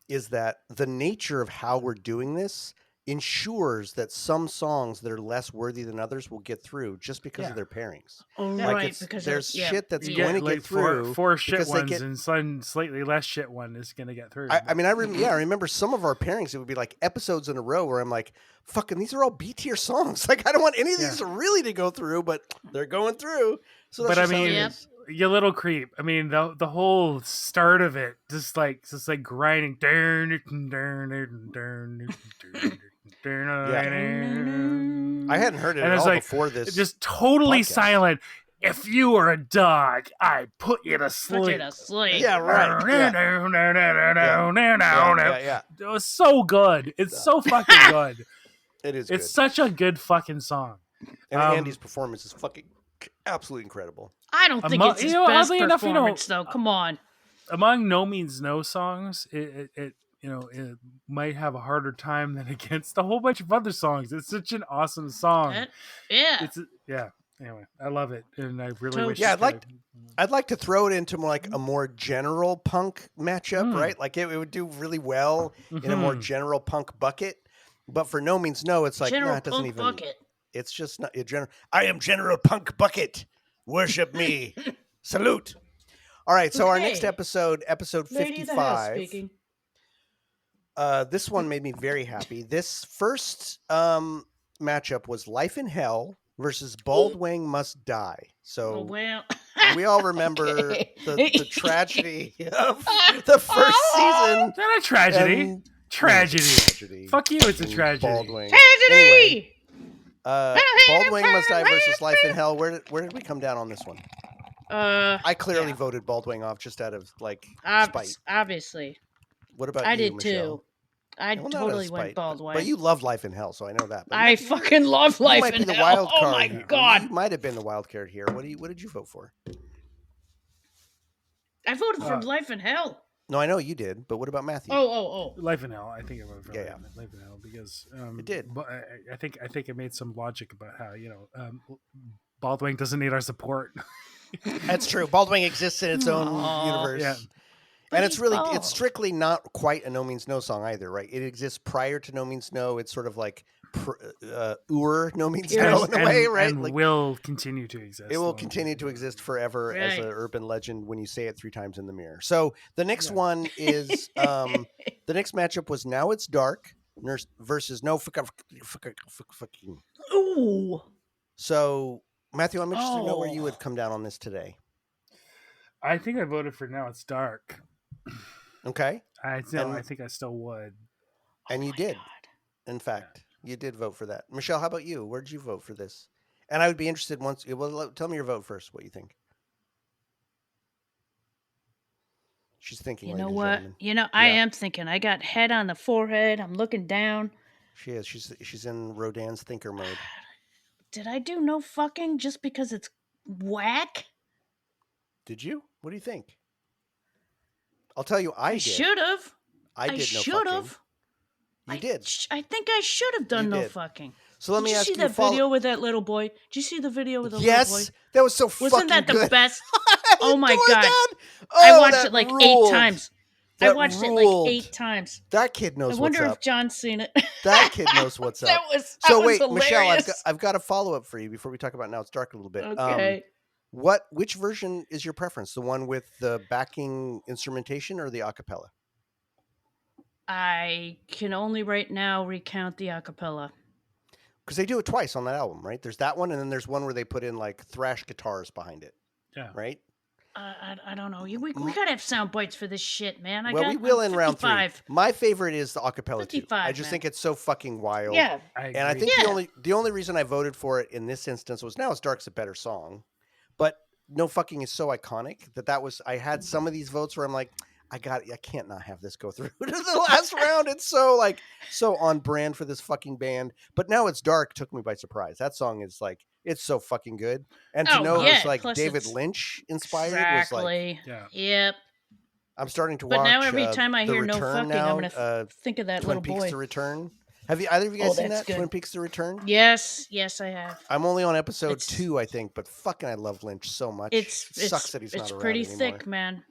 is that the nature of how we're doing this ensures that some songs that are less worthy than others will get through just because of their pairings. Right, because there's shit that's You going to like get through. four shit because ones and some slightly less shit one is going to get through. I mean, I remember some of our pairings. It would be like episodes in a row where I'm like, "Fucking, these are all B tier songs. Like, I don't want any of these really to go through, but they're going through." So, that's but I just how it mean, is. You Little Creep. I mean, the whole start of it, just like grinding. I hadn't heard it And at it's all like before this. just totally podcast. silent. If you were a dog, I'd put you to sleep. Put you to sleep. Yeah, right. Yeah. It was so good. It's so fucking good. It is. It's good. such a good fucking song. And Andy's performance is fucking absolutely incredible. I don't think it's his best performance, though. Come on. Among No Means No songs, it might have a harder time than against a whole bunch of other songs. It's such an awesome song. Anyway, I love it, and I really wish. Yeah, I'd like to throw it into like a more general punk matchup, right? Like it would do really well in a more general punk bucket. But for No Means No, it's like it doesn't even. Bucket. It's just not a general. I am General Punk Bucket. Worship me. Salute. All right, so our next episode 55. This one made me very happy. This first matchup was Life in Hell versus Baldwin Must Die. So we all remember the tragedy of the first season. It's not a tragedy. Tragedy. Fuck you, it's a tragedy. Baldwin. Tragedy! Anyway, Baldwin Must Die versus Life in Hell. Where did we come down on this one? I clearly voted Baldwin off just out of like spite. Obviously. What about I you, did Michelle? too. I totally went Baldwin. But you love Life in Hell, so I know that. But I fucking love Life in Hell. Wild card. Oh my god! You might have been the wild card here. What did you vote for? I voted for Life in Hell. No, I know you did, but what about Matthew? Oh. Life in Hell. I think I voted for Life in Hell because it did. But I think it made some logic about how Baldwin doesn't need our support. That's true. Baldwin exists in its own universe. Yeah. And it's strictly not quite a No Means No song either, right? It exists prior to No Means No. It's sort of like No Means No in a way, right? And like, will continue to exist. It will continue to exist forever as an urban legend when you say it 3 times in the mirror. So the next one is the next matchup was Now It's Dark versus No Fucking. Ooh. So Matthew, I'm interested to know where you would come down on this today. I think I voted for Now It's Dark. Okay. I think I still would. And you did. God. In fact, you did vote for that. Michelle, how about you? Where did you vote for this? And I would be interested tell me your vote first, what you think. She's thinking. You know what? I am thinking. I got head on the forehead. I'm looking down. She is. She's in Rodin's thinker mode. Did I do No Fucking just because it's whack? Did you? What do you think? I'll tell you, I did. Should have. I did No Fucking. You did. I think I should have done No Fucking. So let me ask you. Did you see that video with that little boy? Did you see the video with the little boy? Yes, that was so fucking good. Wasn't that the best? Oh my god! I watched it like 8 times. I watched it like 8 times. That kid knows what's up. I wonder if John's seen it. That kid knows what's up. That was hilarious. Michelle, I've got a follow-up for you before we talk about Now It's Dark a little bit. Okay. Which version is your preference? The one with the backing instrumentation or the acapella? I can only right now recount the acapella. Because they do it twice on that album, right? There's that one, and then there's one where they put in like thrash guitars behind it. Yeah. Right? I don't know. We gotta have sound bites for this shit, man. We will in round 3. My favorite is the acapella too. I just think it's so fucking wild. Yeah. I think the only reason I voted for it in this instance was Now It's Dark's a better song. But No Fucking is so iconic that was I had some of these votes where I'm like, I can't not have this go through to the last round. It's so on brand for this fucking band. But Now It's Dark took me by surprise. That song is like, it's so fucking good. And to know it was like plus David it's- Lynch inspired was like, Exactly. Yeah. Yep. I'm starting to But watch. now every time I The hear no Return fucking, I'm now, gonna think of that Twin little Peaks: boy. The Return. Have you either of you guys seen that's that good. Twin Peaks: The Return? Yes, I have. I'm only on episode It's- 2, I think, but fucking I love Lynch so much. It's It sucks that he's not it's around pretty anymore. thick, man.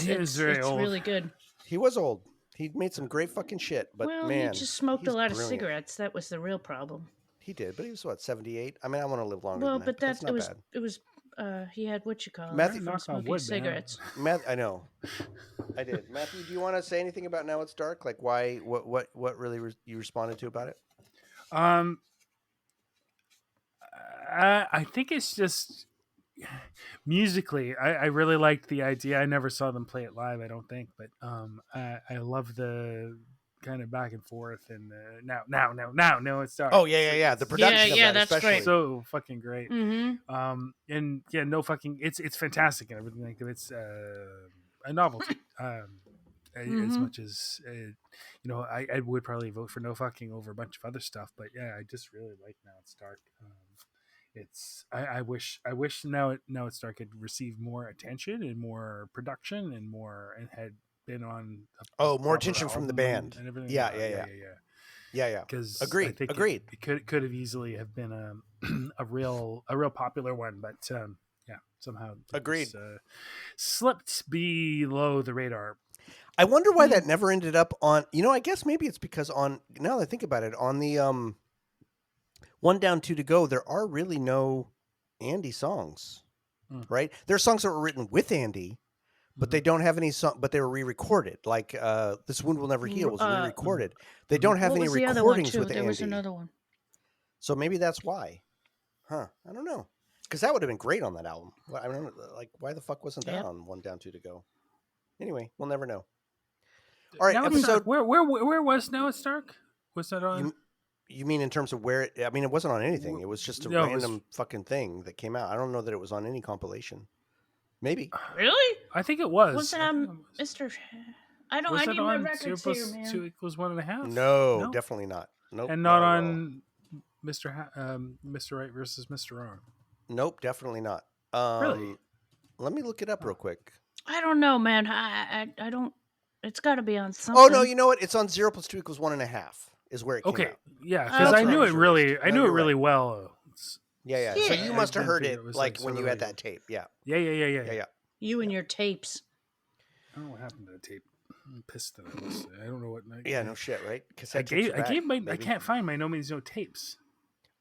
He was very It's old. really good. He was old. He made some great fucking shit, but Well, man, he just smoked a he's lot of brilliant. cigarettes. That was the real problem. He did, but he was what, 78? I mean, I want to live longer Well, than but that. That's not bad. it was he had what you call Matthew- it from Knock on smoking wood, man. cigarettes. I know. I did. Matthew, do you want to say anything about Now It's Dark? Like, why? What really you responded to about it? I think it's just musically. I really liked the idea. I never saw them play it live, I don't think, but I love the kind of back and forth and now it's dark. Oh yeah. The production of yeah, that, that's especially. great. So fucking great. Mm-hmm. And yeah, no fucking. It's fantastic and everything. Like it's a novelty. As much as I would probably vote for no fucking over a bunch of other stuff, but yeah, I just really like Now It's Dark. I wish Now It's Dark had received more attention and more production and had been on. More attention from the band and everything. Yeah. Because Agreed. I think Agreed. It could have easily have been a real popular one, but somehow Agreed. Slipped below the radar. I wonder why that never ended up on. I guess maybe it's because now that I think about it, on the One Down, Two to Go, there are really no Andy songs, right? There are songs that were written with Andy, but they don't have any song. But they were re-recorded. Like "This Wound Will Never Heal" was re-recorded. They don't have any recordings with there Andy. Was another one. So maybe that's why. I don't know. Because that would have been great on that album. I mean, like, why the fuck wasn't that on One Down, Two to Go? Anyway, we'll never know. All right, Now It's episode. Dark. Where was Now It's Dark? Was that on? You mean in terms of where? I mean, it wasn't on anything. It was just a random fucking thing that came out. I don't know that it was on any compilation. Maybe. Really? I think it was. Was it on Mr. I need my records here, man. 2 equals 1.5? No, definitely not. Nope. And not on Mr. Right versus Mr. Wrong. Nope, definitely not. Really? Let me look it up real quick. I don't know, man. I don't. It's got to be on something. Oh no, you know what? It's on 0 + 2 = 1.5 is where it came out. Yeah, because I knew it really. I knew it really well. Yeah. So you must have heard it like when you had that tape. Yeah. Yeah. You and your tapes. I don't know what happened to the tape. I'm pissed that I was. I don't know what. Yeah, no shit, right? I gave my. I can't find my No Means No tapes.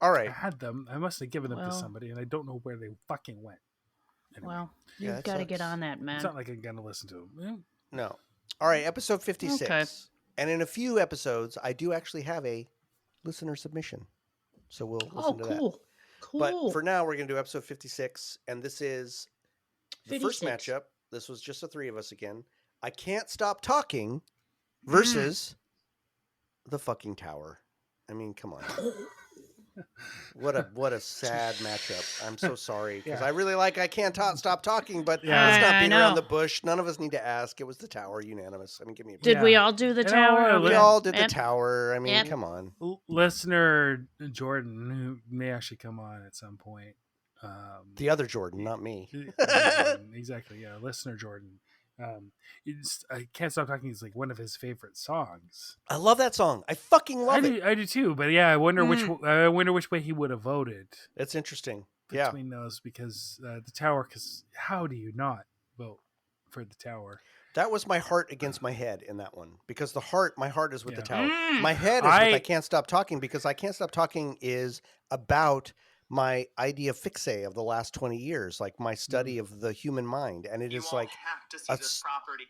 All right. I had them. I must have given them to somebody, and I don't know where they fucking went. Anyway. Well, you've got to get on that, man. It's not like I'm gonna listen to them. No. All right, episode 56. Okay. And in a few episodes, I do actually have a listener submission. So we'll listen to that. Cool. But for now, we're going to do episode 56. And this is the first 56. matchup. This was just the three of us again. I Can't Stop Talking versus the fucking Tower. I mean, come on. What a sad matchup. I'm so sorry because I really like I Can't Stop Talking, but let's not beat around the bush. None of us need to ask. It was the Tower, unanimous. I mean, give me a break. Did we all do the Tower? We all did the Tower. I mean, come on. Listener Jordan, who may actually come on at some point. The other Jordan, not me. Exactly. Yeah, listener Jordan. I Can't Stop Talking is like one of his favorite songs. I love that song. I fucking love it. I do too. But yeah, I wonder which way he would have voted. It's interesting. Between those, because the Tower. Because how do you not vote for the Tower? That was my heart against my head in that one, because my heart is with the Tower. My head is with I Can't Stop Talking, because I Can't Stop Talking is about my idea fixe of the last 20 years, like my study of the human mind. And it is like, have to see this property.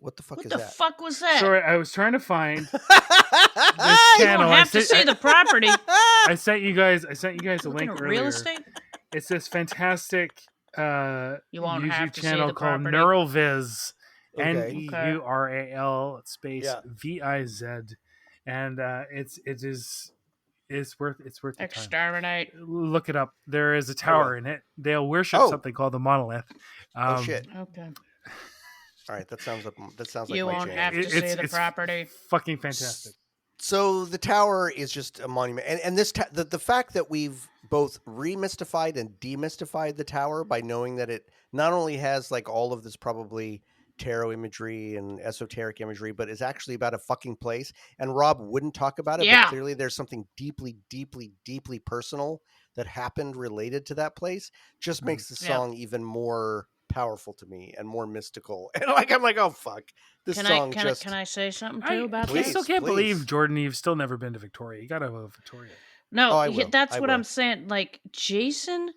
What the fuck is that? that? What the fuck was that? Sorry, I was trying to find this You channel. don't have to see the property. I sent you guys a link earlier. Real estate? It's this fantastic YouTube channel called property. NeuralViz. Okay. NEURAL VIZ, and it's worth the time. Exterminate. Look it up. There is a tower in it. They'll worship something called the monolith. Oh shit. Okay. All right, that sounds like You my won't jam. have to see the property. Fucking fantastic. So the tower is just a monument, and this the fact that we've both remystified and demystified the tower by knowing that it not only has like all of this probably tarot imagery and esoteric imagery, but is actually about a fucking place. And Rob wouldn't talk about it, but Yeah. clearly there's something deeply, deeply, deeply personal that happened related to that place. Just makes the Yeah. song even more powerful to me and more mystical. And I'm like, oh fuck, this song Can I say something too about I Please, still that? can't please. believe, Jordan, you've still never been to Victoria. You got to go to Victoria. No, Oh, I will. that's I what will. I'm saying. Like Jason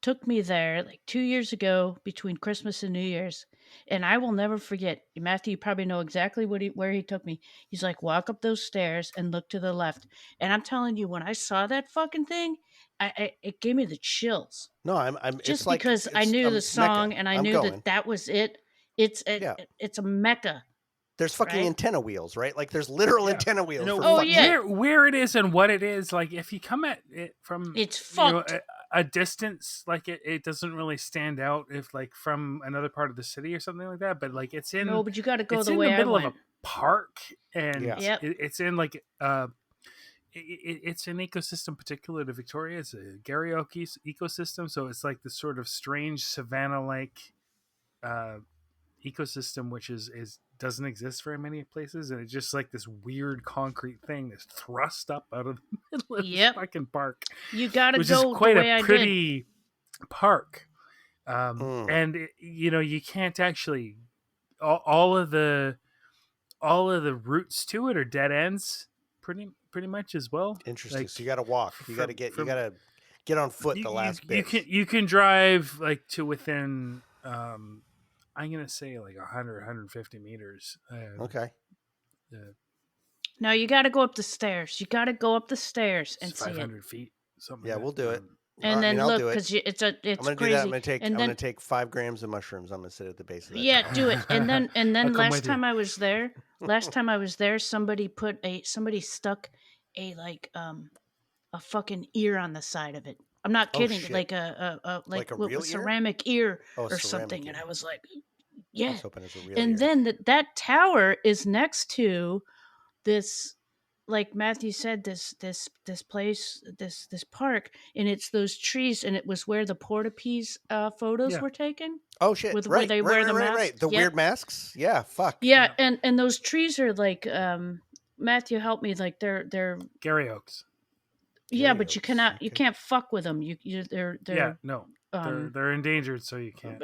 took me there like 2 years ago between Christmas and New Year's, and I will never forget. Matthew, you probably know exactly where he took me. He's like, walk up those stairs and look to the left. And I'm telling you, when I saw that fucking thing, it gave me the chills. No, I'm Just it's like because I it's knew a the song Mecca. and I I'm knew going. that was it. It's Yeah. it's a mecca. There's fucking right? antenna wheels, right? Like there's literal Yeah. antenna wheels. No, for Oh, fuck's yeah. sake. where it is and what it is, like if you come at it from It's you know, fucked. a distance, like it doesn't really stand out if like from another part of the city or something like that. But like it's in No, but you got to go it's the in way the middle I of went. a park, and Yeah. Yep. it's in like it's an ecosystem particular to Victoria. It's a karaoke ecosystem, so it's like this sort of strange savanna-like ecosystem, which is doesn't exist very many places, and it's just like this weird concrete thing that's thrust up out of the middle of Yep. this fucking park, You got to which go is quite the way a I did. pretty park. Mm. And you can't actually all of the routes to it are dead ends pretty much as well. Interesting. Like, So you got to walk. You got to get on foot the last bit. you can drive like to within I'm gonna say like 100 150 meters. Okay. No, you got to go up the stairs. You got to go up the stairs and see it. 500 feet, something. Yeah, like we'll that. do it. And I then mean, I'll look, do it. because it's I'm gonna crazy. do that. I'm and gonna then take 5 grams of mushrooms. I'm gonna sit at the base of that. yeah, tower. do it. And then I'll come last with you. time I was there, somebody stuck a a fucking ear on the side of it. I'm not Oh, kidding. shit. Like a Like a real ear? ceramic ear Oh, a or ceramic something. ear. And I was like, I yeah. was hoping it's a real And ear. then that tower is next to this, like Matthew said, this place, this park, and it's those trees, and it was where the porta-peas photos Yeah. were taken. Oh shit! Where Right, they right, wear the right, right, mask. right. The Yep. weird masks. Yeah, fuck. Yeah, and those trees are like Matthew, help me, like they're Gary Oaks. yeah, Gary but you Oaks, cannot you okay. can't fuck with them. They're Yeah, no, um they're endangered, so you can't.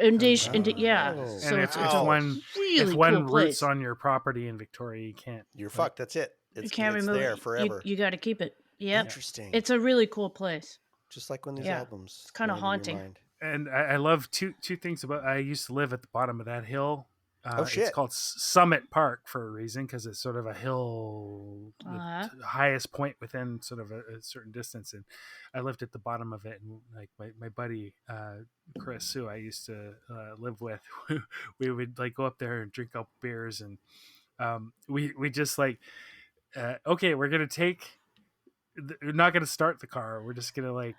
yeah. Oh. So And it's Wow. really if one cool roots place. on your property in Victoria, you can't. You're fucked. That's it. You It's can't remove there it. forever. You got to keep it. Yep. Interesting. It's a really cool place. Just like when these Yeah. albums. It's kinda land in your haunting. mind. And I love two things about. I used to live at the bottom of that hill. Oh, shit. It's called Summit Park for a reason, because it's sort of a hill, Uh-huh. the highest point within sort of a certain distance. And I lived at the bottom of it, and like my buddy Chris, who I used to live with, we would like go up there and drink up beers, and we just like, okay, we're not gonna start the car. We're just gonna like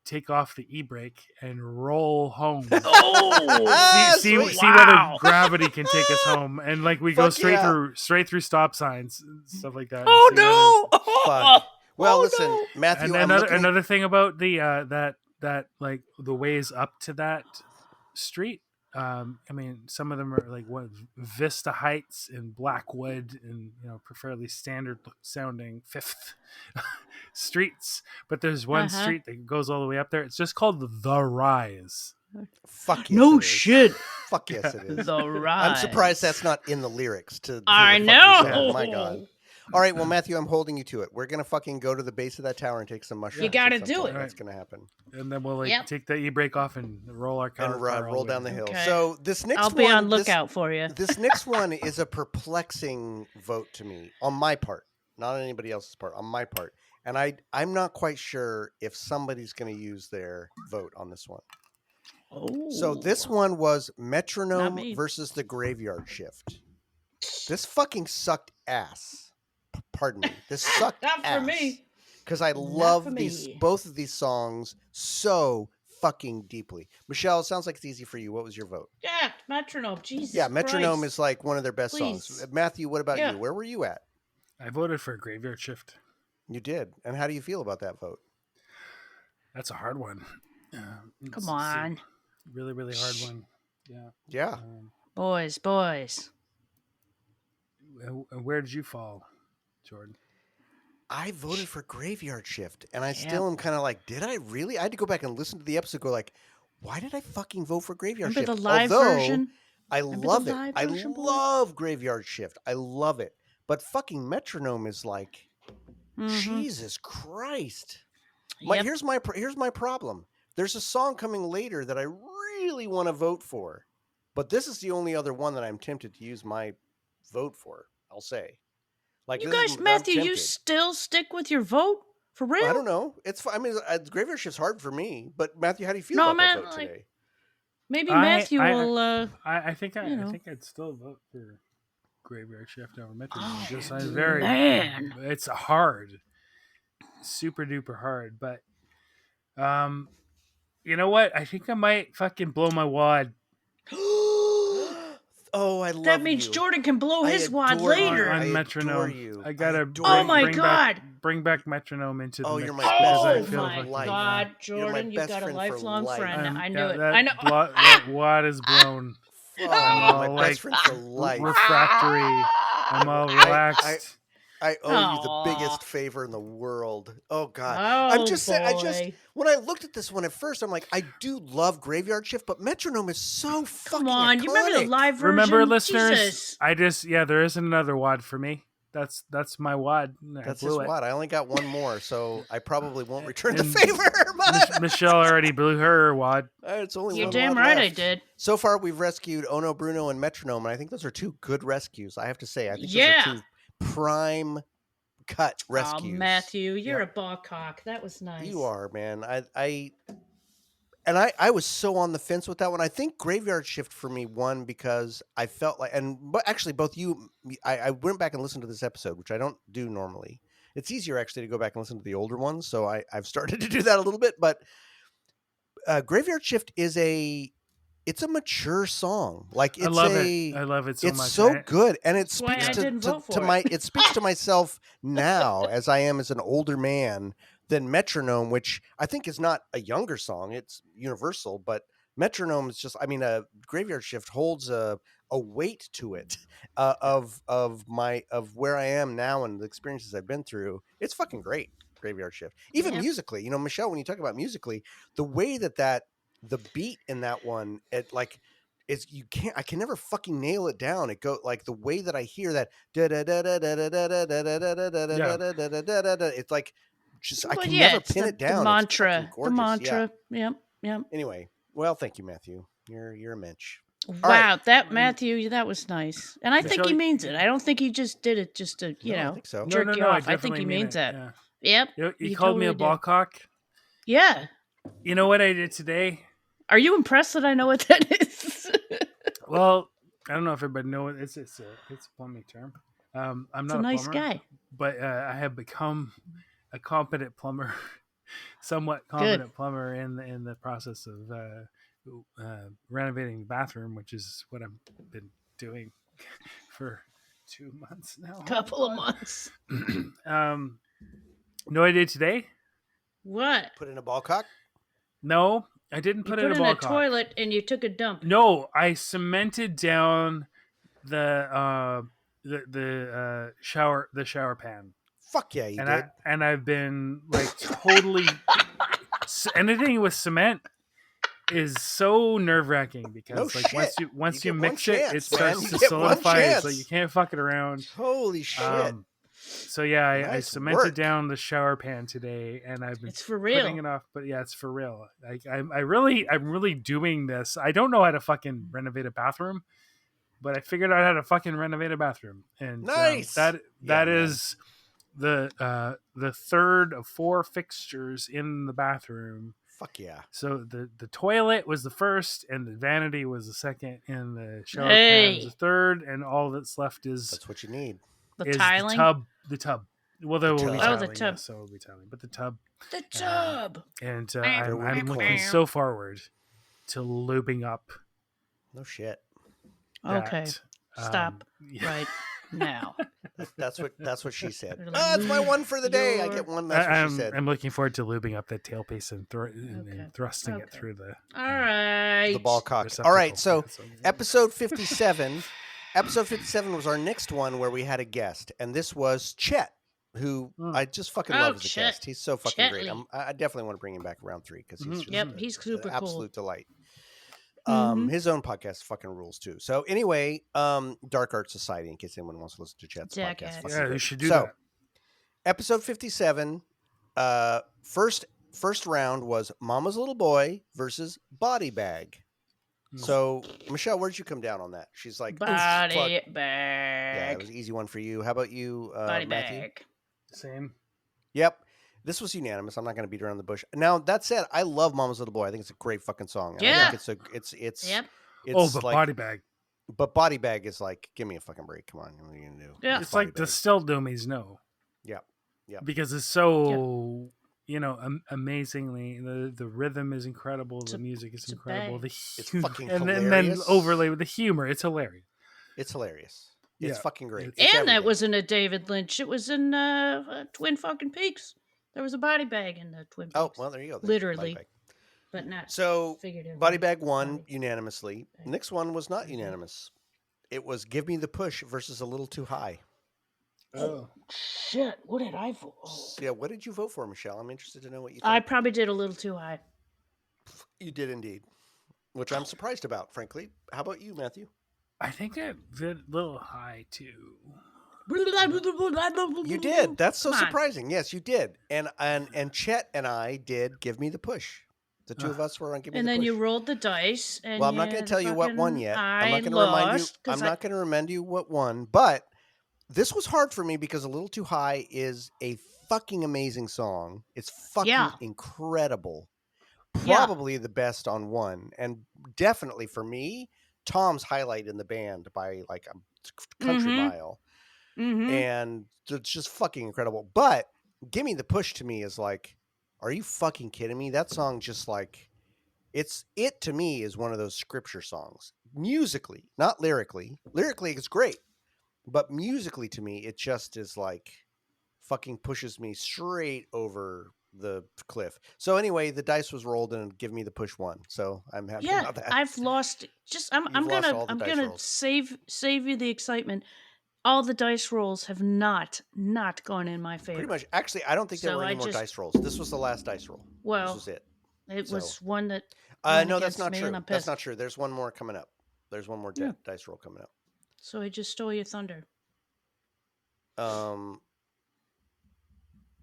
take off the e-brake and roll home. Oh, see Sweet. whether gravity can take us home, and like we go Fuck yeah. straight through stop signs and stuff like that. oh and see whether- no! Fuck. Well, Oh, listen, no. Matthew. And I'm looking. another thing about the that like the ways up to that street. I mean, some of them are like what Vista Heights and Blackwood, and preferably standard sounding Fifth streets. But there's one Uh-huh. street that goes all the way up there. It's just called The Rise. Fuck yes, No it is. shit. Fuck yes, it is. The Rise. I'm surprised that's not in the lyrics. To I the fuck you know. said. My God. All right, well, Matthew, I'm holding you to it. We're gonna fucking go to the base of that tower and take some mushrooms. You gotta at some do point. it. That's gonna happen. And then we'll like Yep. take the e-brake off and roll our car. And roll down the hill. Okay. So this next I'll be one, on lookout for you. This next one is a perplexing vote to me on my part, not on anybody else's part, on my part. And I'm not quite sure if somebody's going to use their vote on this one. Oh. So this one was Not Metronome me. versus the Graveyard Shift. This fucking sucked ass. Pardon me. This sucked Not for ass. me. Because I Not love for these me. both of these songs so fucking deeply. Michelle, it sounds like it's easy for you. What was your vote? Yeah, metronome. Jesus. Yeah, Metronome Christ. is like one of their best songs. Please. Matthew, what about Yeah. you? Where were you at? I voted for Graveyard Shift. You did. And how do you feel about that vote? That's a hard one. Come It's on. a really, really hard one. Yeah. Yeah. Boys. Where did you fall, Jordan? I voted for Graveyard Shift, and I still am kind of like, did I really? I had to go back and listen to the episode. Go like, why did I fucking vote for Graveyard Remember Shift? the live Although, version? I Remember love the it. live I version, boys? love Graveyard Shift. I love it. But fucking Metronome is like, Mhm. Jesus Christ. Yep. Here's my problem. There's a song coming later that I really want to vote for, but this is the only other one that I'm tempted to use my vote for. I'll say, like, You this guys, is, I'm Matthew, you tempted. still stick with your vote? For real? I don't know. It's. I mean, Graveyard Shift's hard for me. But Matthew, how do you feel No, about man, that vote like, today? Maybe Matthew will. I think you know. I'd still vote for Graveyard Shift over Metronome. Oh, Just I'm very man. It's hard, super duper hard. But you know what? I think I might fucking blow my wad Oh, I love That means you. Jordan can blow I his wad adore you. later. I on adore Metronome. you. I gotta adore Oh you. my God. bring back Metronome into the Oh, mix. you're my because best I Oh friend feel for my fucking- life. God, You're my Jordan, you've best got a friend for lifelong life. friend. I'm- I yeah, knew it. that I know. that wad is blown. Oh, I'm my all best like friend for life. refractory. I'm all relaxed. I owe you the Aw. biggest favor in the world. Oh God. Oh, I'm just saying, boy. when I looked at this one at first, I'm like, I do love Graveyard Shift, but Metronome is so fucking Come on. iconic. You remember the live version? Remember, listeners, Jesus. there isn't another wad for me. That's my wad. I That's blew his it. wad. I only got one more, so I probably won't return the And favor. But Michelle already blew her wad. it's only You're one damn wad right I left. did. So far, we've rescued Ono, Bruno, and Metronome, and I think those are two good rescues. I have to say, I think Yeah. those are two prime cut rescues. Oh, Matthew, you're Yep. a ball cock. That was nice. You are, man. I was so on the fence with that one. I think Graveyard Shift for me won because I felt like, but actually both you, I went back and listened to this episode, which I don't do normally. It's easier actually to go back and listen to the older ones, so I've started to do that a little bit. But Graveyard Shift is it's a mature song. Like it's I love it. I love it so it's much. so good, and it That's why speaks I didn't vote to for my it. it speaks to myself now as I am as an older man than Metronome, which I think is not a younger song. It's universal, but Metronome is just. I mean, Graveyard Shift holds a weight to it of where I am now and the experiences I've been through. It's fucking great. Graveyard Shift, even Yeah. musically. Michelle, when you talk about musically, the way that the beat in that one, it like. I can never fucking nail it down. It go like the way that I hear that. It's like just I Well, can yeah, never it's pin the, it down. The It's mantra. fucking The gorgeous. mantra. Yeah. Yep. Anyway, well, thank you, Matthew. You're a mensch. Wow, that Matthew, that was nice, and I think Michelle, he means it. I don't think he just did it just to No, I think so. jerk you I off. I think definitely he mean means it, that. yeah. Yep. You he called me a totally ball did. cock. Yeah. You know what I did today? Are you impressed that I know what that is? Well, I don't know if everybody knows it. It's a plumbing term. I'm It's not a nice plumber, guy. but I have become a competent plumber, somewhat competent plumber in the process of renovating the bathroom, which is what I've been doing for 2 months now. Couple of months. No, I did today. What? Put in a ball cock. No, I didn't You put put in a in ball a cock. toilet and you took a dump. No, I cemented down the shower pan. Fuck yeah, you And did. I've been like totally anything with cement is so nerve-wracking because No like shit. once You you get mix one it, chance, it starts man. to You get one solidify. It's like chance. you can't fuck it around. Holy shit. So yeah, I Nice cemented work. down the shower pan today, and I've been It's for putting real. it off. But yeah, it's for real. I'm really doing this. I don't know how to fucking renovate a bathroom, but I figured out how to fucking renovate a bathroom, and Nice. that Yeah, man. is the third of 4 fixtures in the bathroom. Fuck yeah. So the toilet was the first, and the vanity was the second, and the shower pan was the third, and all that's left is That's what you need. The is tiling. the tub. Well, there will be tub. tiling. Oh, the tub. Yes, so it will be tiling, but the tub. The tub. And There will be I'm looking coins. so forward to lubing up No shit. Okay. that. Stop Yeah. right now. That's what she said. Lube That's my one for the day. I your- get one. That's what she said. I'm looking forward to lubing up that tailpiece and, Okay. and thrusting it Okay. through the All right. The ball cock. receptacle. All right, so Yeah, episode 57. Episode 57 was our next one where we had a guest, and this was Chet, who I just fucking love as a Chet. guest. He's so fucking great. Chetley. I definitely want to bring him back around 3 because he's just Yep, he's super an cool. absolute delight. Mhm. His own podcast fucking rules too. So anyway, Dark Art Society, in case anyone wants to listen to Chet's Jackass. podcast. fucking you great. should do So, that. Episode 57, first round was Mama's Little Boy versus Body Bag. So, Michelle, where'd you come down on that? She's like, "Oh, Body fuck." Yeah, bag. it was an easy one for you. How about you, Body Matthew? bag. Same. Yep. This was unanimous. I'm not going to beat around the bush. Now, that said, I love Mama's Little Boy. I think it's a great fucking song. And Yeah. I think it's Yep. it's like, Body Bag. But Body Bag is like, give me a fucking break. Come on. What are you going to do? Yeah. It's Body like Bag. Distilled Dummies know. Yep. Yep. Because it's so, amazingly, the rhythm is incredible. It's The a- music is it's a incredible. bag. It's fucking and then hilarious. overlay with the humor. It's hilarious. It's hilarious. It's Yeah. fucking great. It's- It's And that everything. wasn't a David Lynch. It was in Twin fucking Peaks. There was a body bag in the Twin Peaks. Oh, well, there you go. There's Literally. Body Bag. But not So, figuratively. Body Bag won Body unanimously. Bag. Next one was not Body Bag. unanimous. It was Give Me the Push versus A Little Too High. Oh. Shit, what did I vote? Oh. Yeah, what did you vote for, Michelle? I'm interested to know what you I think. probably did a little too high. You did indeed, which I'm surprised about, frankly. How about you, Matthew? I think I did a little high too. You did. That's so Come on. surprising. Yes, you did. And Chet and I did Give Me the Push. The two of us were on Give Me And the then Push. you rolled the dice. And Well, I'm not going to tell you what won yet. I'm not going to remind you. I'm not going to remind you what won. But this was hard for me because A Little Too High is a fucking amazing song. It's fucking Yeah. incredible. Yeah. Probably the best on one, and definitely for me, Tom's highlight in the band by like a country Mhm. mile, Mm-hmm. and it's just fucking incredible. But Give Me the Push to me is like, are you fucking kidding me? That song just like, it to me is one of those scripture songs. Musically, not lyrically. Lyrically, it's great. But musically to me, it just is like fucking pushes me straight over the cliff. So anyway, the dice was rolled and Give Me the Push won. So I'm happy Yeah, about that. I've lost. Just I'm You've lost all the I'm dice gonna rolls. save you the excitement. All the dice rolls have not gone in my favor. Pretty much. Actually, I don't think there So were any I more just- dice rolls. This was the last dice roll. Well, This was it. It so- was one that. went No, that's against not me, true. and I'm That's pissed. not true. There's one more coming up. There's one more Yeah. dice roll coming up. So I just stole your thunder.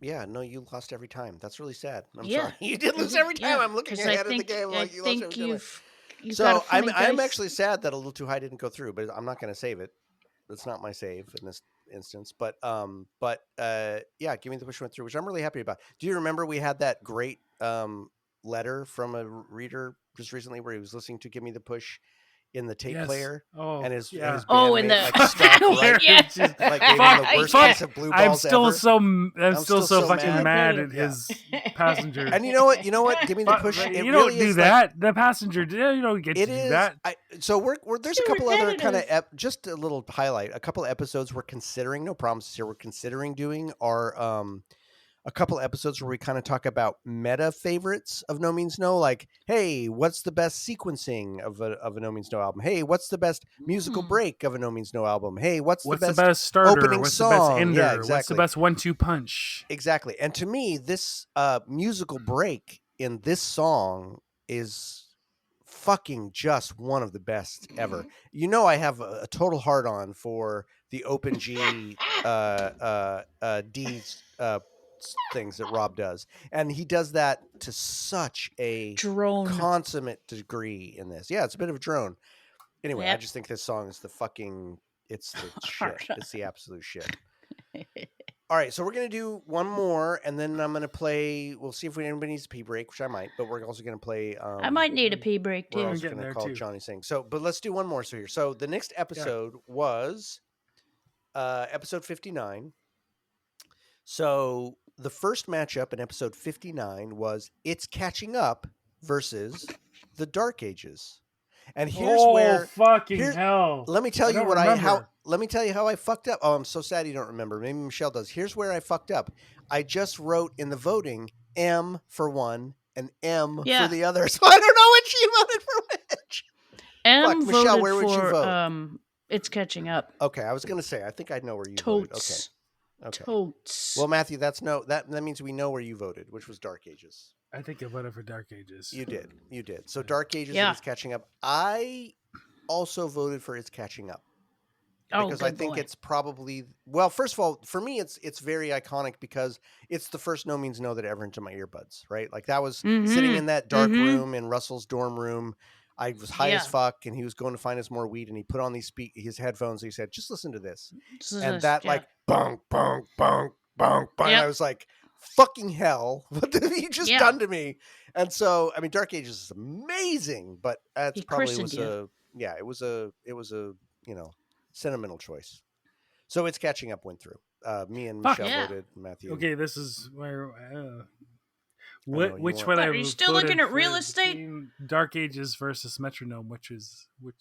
Yeah, no, you lost every time. That's really sad. I'm Yeah. sorry. You did lose every time. Yeah, I'm looking 'cause ahead I of the think, game. I Like you lost think every time. you've got a So I'm funny dice. actually sad that A Little Too High didn't go through, but I'm not going to save it. That's not my save in this instance. But yeah, Give Me the Push went through, which I'm really happy about. Do you remember we had that great letter from a reader just recently where he was listening to Give Me the Push in the tape Yes. player, Oh, and his yeah. Oh, in bandmate, the like, stopped right, yeah. like gave him Fuck, the worst yeah. case of blue I'm balls still ever. so I'm still so fucking mad. mad at Yeah. his passenger. And you know what? Give me the But- push. but It you really don't do is that. The passenger, you don't get to Like, do it is. that. So we're there's a Too couple other kind of repetitive. just a little highlight. A couple of episodes we're considering. No promises here. We're considering doing our a couple episodes where we kind of talk about meta favorites of No Means No. Like, hey, what's the best sequencing of a No Means No album? Hey, what's the best musical break of a No Means No album? Hey, what's What's the the best best starter? opening What's the best song? ender? Yeah, What's the exactly. best 1-2 punch? Exactly. And to me, this musical break in this song is fucking just one of the best ever. You know, I have a total hard on for the open G D things that Rob does. And he does that to such a Drone. consummate degree in this. Yeah, it's a bit of a drone. Anyway, I Yep. just think this song is the fucking, it's the shit. It's the absolute shit. All right, so we're going to do one more, and then I'm going to play, we'll see if anybody needs a pee break, which I might, but we're also going to play. I might need a pee break We're too. also getting going to there, call too. Johnny Sing. So, but let's do one more. So here, so the next episode was episode 59. So the first matchup in episode 59 was It's Catching Up versus the Dark Ages. And here's hell. Let me tell you let me tell you how I fucked up. Oh, I'm so sad you don't remember. Maybe Michelle does. Here's where I fucked up. I just wrote in the voting M for one and M for the other. So I don't know which you voted for which. M Michelle, voted where would you for vote? It's Catching Up. Okay, I was going to say I think I know where you Totes. voted. Okay. Totes. Well, Matthew, that means we know where you voted, which was Dark Ages. I think I voted for Dark Ages. You did. So Dark Ages is Catching Up. I also voted for It's Catching Up. Because I think it's probably, well, first of all, for me, it's very iconic because it's the first No Means No that ever into my earbuds, right? Like that was sitting in that dark room in Russell's dorm room. I was high as fuck, and he was going to find us more weed, and he put on his headphones, and he said, just listen to this. Like, bong, bong, bong, bong, bong. Yep. I was like, fucking hell, what have you just done to me? And so, I mean, Dark Ages is amazing, but that's probably was a sentimental choice. So It's Catching Up went through. Me and Michelle voted. Matthew. Okay, this is where which one? Are you still looking at real estate? Dark Ages versus Metronome. Which would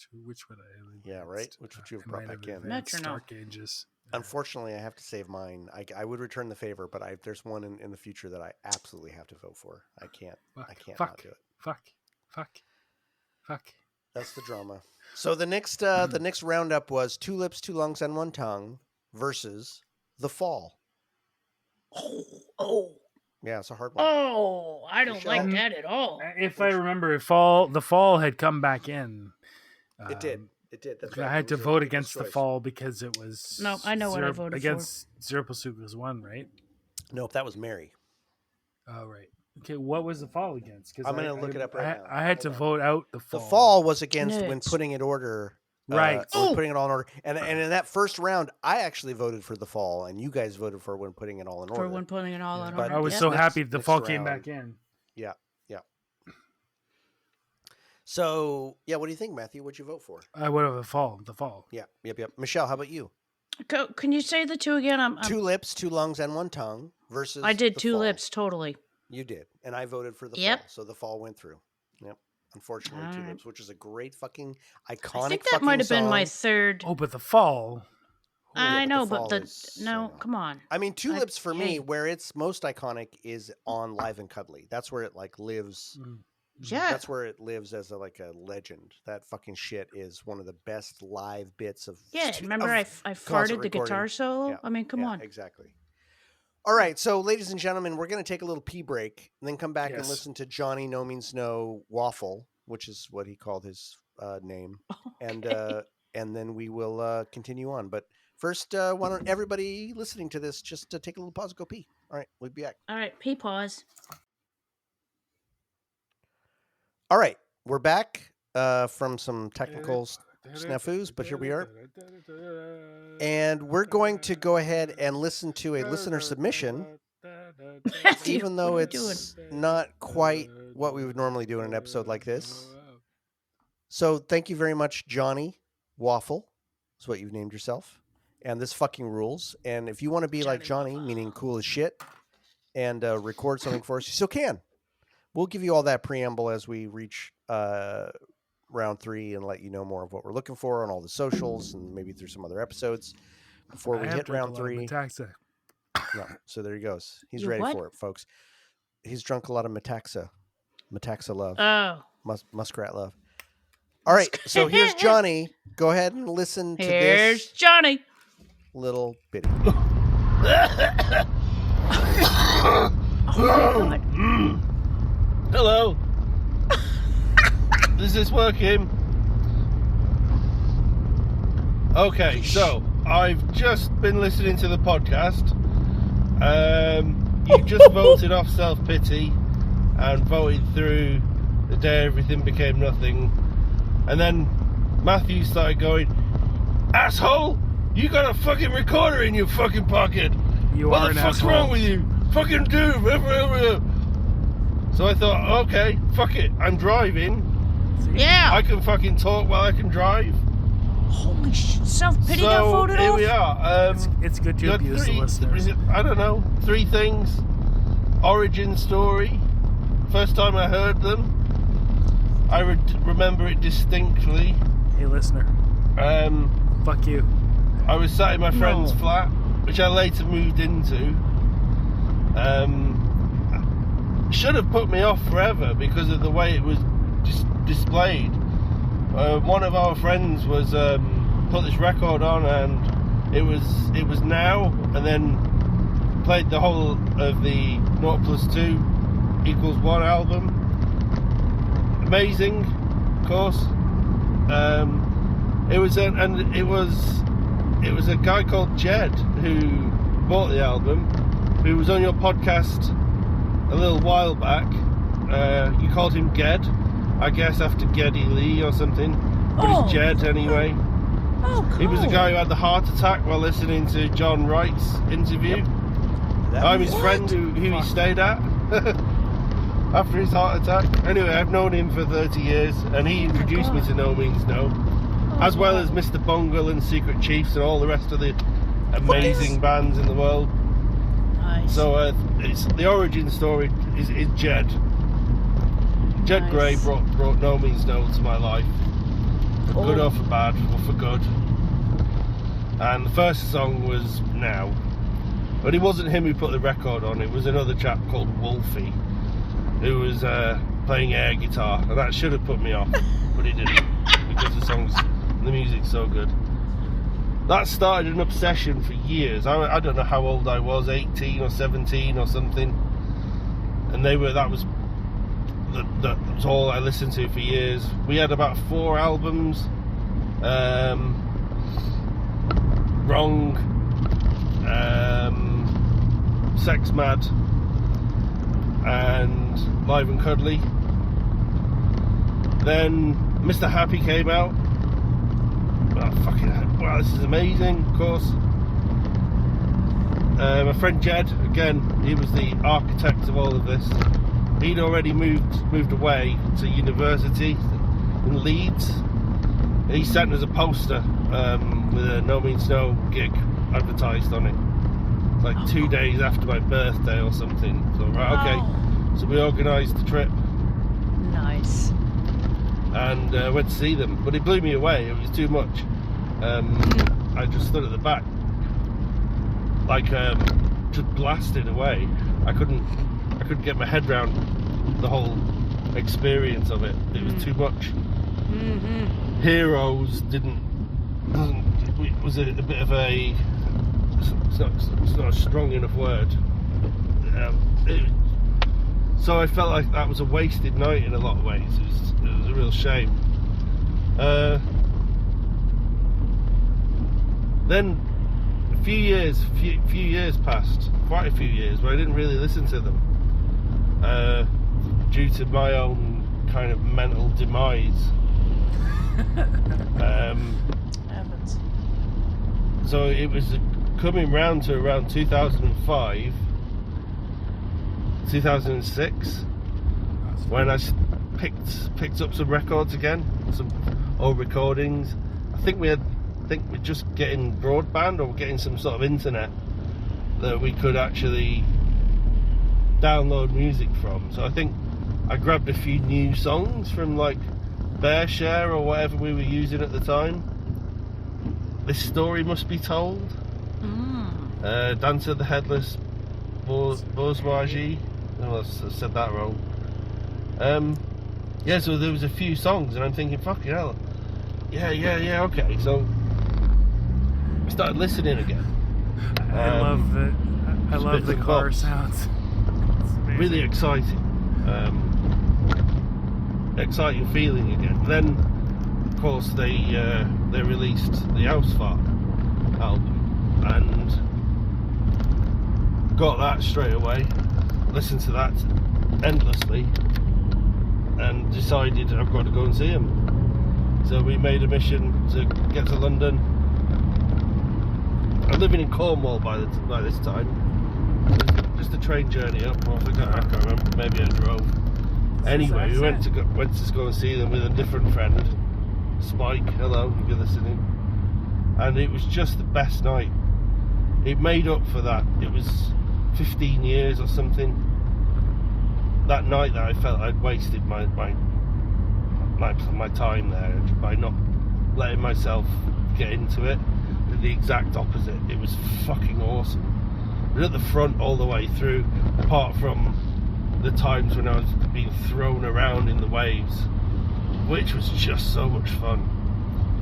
I? Yeah, right. Which would you have brought back in? Metronome. Dark Ages. Unfortunately, I have to save mine. I would return the favor, but there's one in the future that I absolutely have to vote for. I can't not do it. Fuck. That's the drama. So the next roundup was Two Lips, Two Lungs, and One Tongue versus The Fall. Oh. Yeah, it's a hard one. Oh, I don't like that at all. If I remember, The Fall had come back in. It did. That's right. I had to vote against The Fall because it was... No, I know what I voted against Zero Pursuit was one, right? Nope, that was Mary. Oh, right. Okay, what was The Fall against? I'm going to look it up right now. I had to vote out The Fall. The Fall was against When Putting It Order... Right. Putting it all in order. And in that first round, I actually voted for The Fall, and you guys voted for When Putting It All in Order. For When Putting It All in Order. I was so happy The Fall came back in. Yeah. So, what do you think, Matthew? What'd you vote for? I would have The Fall. Yeah. Yep. Michelle, how about you? Can you say the two again? Two Lips, Two Lungs, and One Tongue versus I did The Two Fall. Lips, totally. You did. And I voted for The Fall. So The Fall went through. Yep. Unfortunately, Two Lips, which is a great fucking iconic I think that might have been my third. Oh, but The Fall. I know, but come on. I mean, Two Lips for me, where it's most iconic is on Live and Cuddly. That's where it like lives. Yeah, that's where it lives as a legend. That fucking shit is one of the best live bits of. Yeah, remember I farted the guitar solo. I mean, come on. Exactly. All right, so ladies and gentlemen, we're going to take a little pee break and then come back and listen to Johnny No Means No Waffle, which is what he called his name, and then we will continue on. But first, why don't everybody listening to this just take a little pause and go pee? All right, we'll be back. All right, pee pause. All right, we're back from some technical snafus, but here we are. And we're going to go ahead and listen to a listener submission, even though it's not quite what we would normally do in an episode like this. So thank you very much, Johnny Waffle, is what you've named yourself. And this fucking rules. And if you want to be like Johnny, meaning cool as shit, and record something for us, you still can. We'll give you all that preamble as we reach round 3 and let you know more of what we're looking for on all the socials and maybe through some other episodes before we hit round 3. No, so there he goes. He's ready for it, folks. He's drunk a lot of Metaxa love. Oh. Muskrat love. All right, so here's Johnny. Go ahead and listen to this. Here's Johnny. Little bitty. Oh my God. Hello. Is this working? Okay, so I've just been listening to the podcast. You just voted off self-pity and voted through the day everything became nothing. And then Matthew started going, asshole, you got a fucking recorder in your fucking pocket. What the fuck's wrong with you? Fucking do. So I thought, okay, fuck it. I'm driving. Yeah. I can fucking talk while I can drive. Holy self-pity got So voted here off? we are. It's good to You had abuse the listeners. I don't know, 3 things. Origin story. First time I heard them, I remember it distinctly. Hey, listener. Fuck you. I was sat in my friend's flat, which I later moved into. Should have put me off forever because of the way it was displayed. One of our friends was put this record on, and it was Now, and then played the whole of the 0+2=1 album. Amazing, of course. It was a guy called Jed who bought the album, who was on your podcast a little while back. You called him Ged, I guess after Geddy Lee or something, but it's Jed anyway. Oh, cool. He was the guy who had the heart attack while listening to John Wright's interview. I'm his friend who he stayed at after his heart attack. Anyway, I've known him for 30 years, and he introduced me to No Means No, as well as Mr. Bungle and Secret Chiefs and all the rest of the amazing bands in the world. Nice. So it's the origin story is Jed. Jed Nice. Gray brought No Means No to my life, for good or for bad, or for good. And the first song was Now, but it wasn't him who put the record on. It was another chap called Wolfie who was playing air guitar, and that should have put me off, but it didn't, because the music's so good. That started an obsession for years. I don't know how old I was, 18 or 17 or something, and that was all I listened to for years. We had about 4 albums. Wrong, Sex Mad, and Live and Cuddly. Then Mr. Happy came out. Oh, fucking hell. Wow, this is amazing, of course. My friend Jed, again, he was the architect of all of this. He'd already moved away to university in Leeds. He sent us a poster with a No Means No gig advertised on it. It's like 2 days after my birthday or something. So okay. So we organised the trip. Nice. And went to see them, but it blew me away. It was too much. I just stood at the back, like just blasted away. I couldn't get my head around the whole experience of it. It was too much. Heroes was a bit of a. It's not a strong enough word. So I felt like that was a wasted night in a lot of ways. It was a real shame. Then a few years passed, quite a few years, where I didn't really listen to them due to my own kind of mental demise. So it was coming round to around 2005, 2006, when I picked up some records again, some old recordings. I think we're just getting broadband or getting some sort of internet that we could actually download music from. So I think I grabbed a few new songs from like BearShare or whatever we were using at the time. This Story Must Be Told. Dancer the Headless Bourgeoisie. Oh, I said that wrong. Yeah, so there was a few songs, and I'm thinking, fucking hell. Yeah, okay. So I started listening again. I love the car sounds. Really exciting. Exciting feeling again. Then, of course, they released the Ausfahrt album, and got that straight away. Listened to that endlessly, and decided I've got to go and see him. So we made a mission to get to London. I'm living in Cornwall by this time. Just a train journey up, or I can't remember. Maybe I drove. Anyway, we went to go and see them with a different friend, Spike. Hello, if you're listening. and it was just the best night. It made up for that. It was 15 years or something. That night that I felt I'd wasted my time there by not letting myself get into it. The exact opposite. It was fucking awesome. But at the front all the way through, apart from the times when I was being thrown around in the waves, which was just so much fun.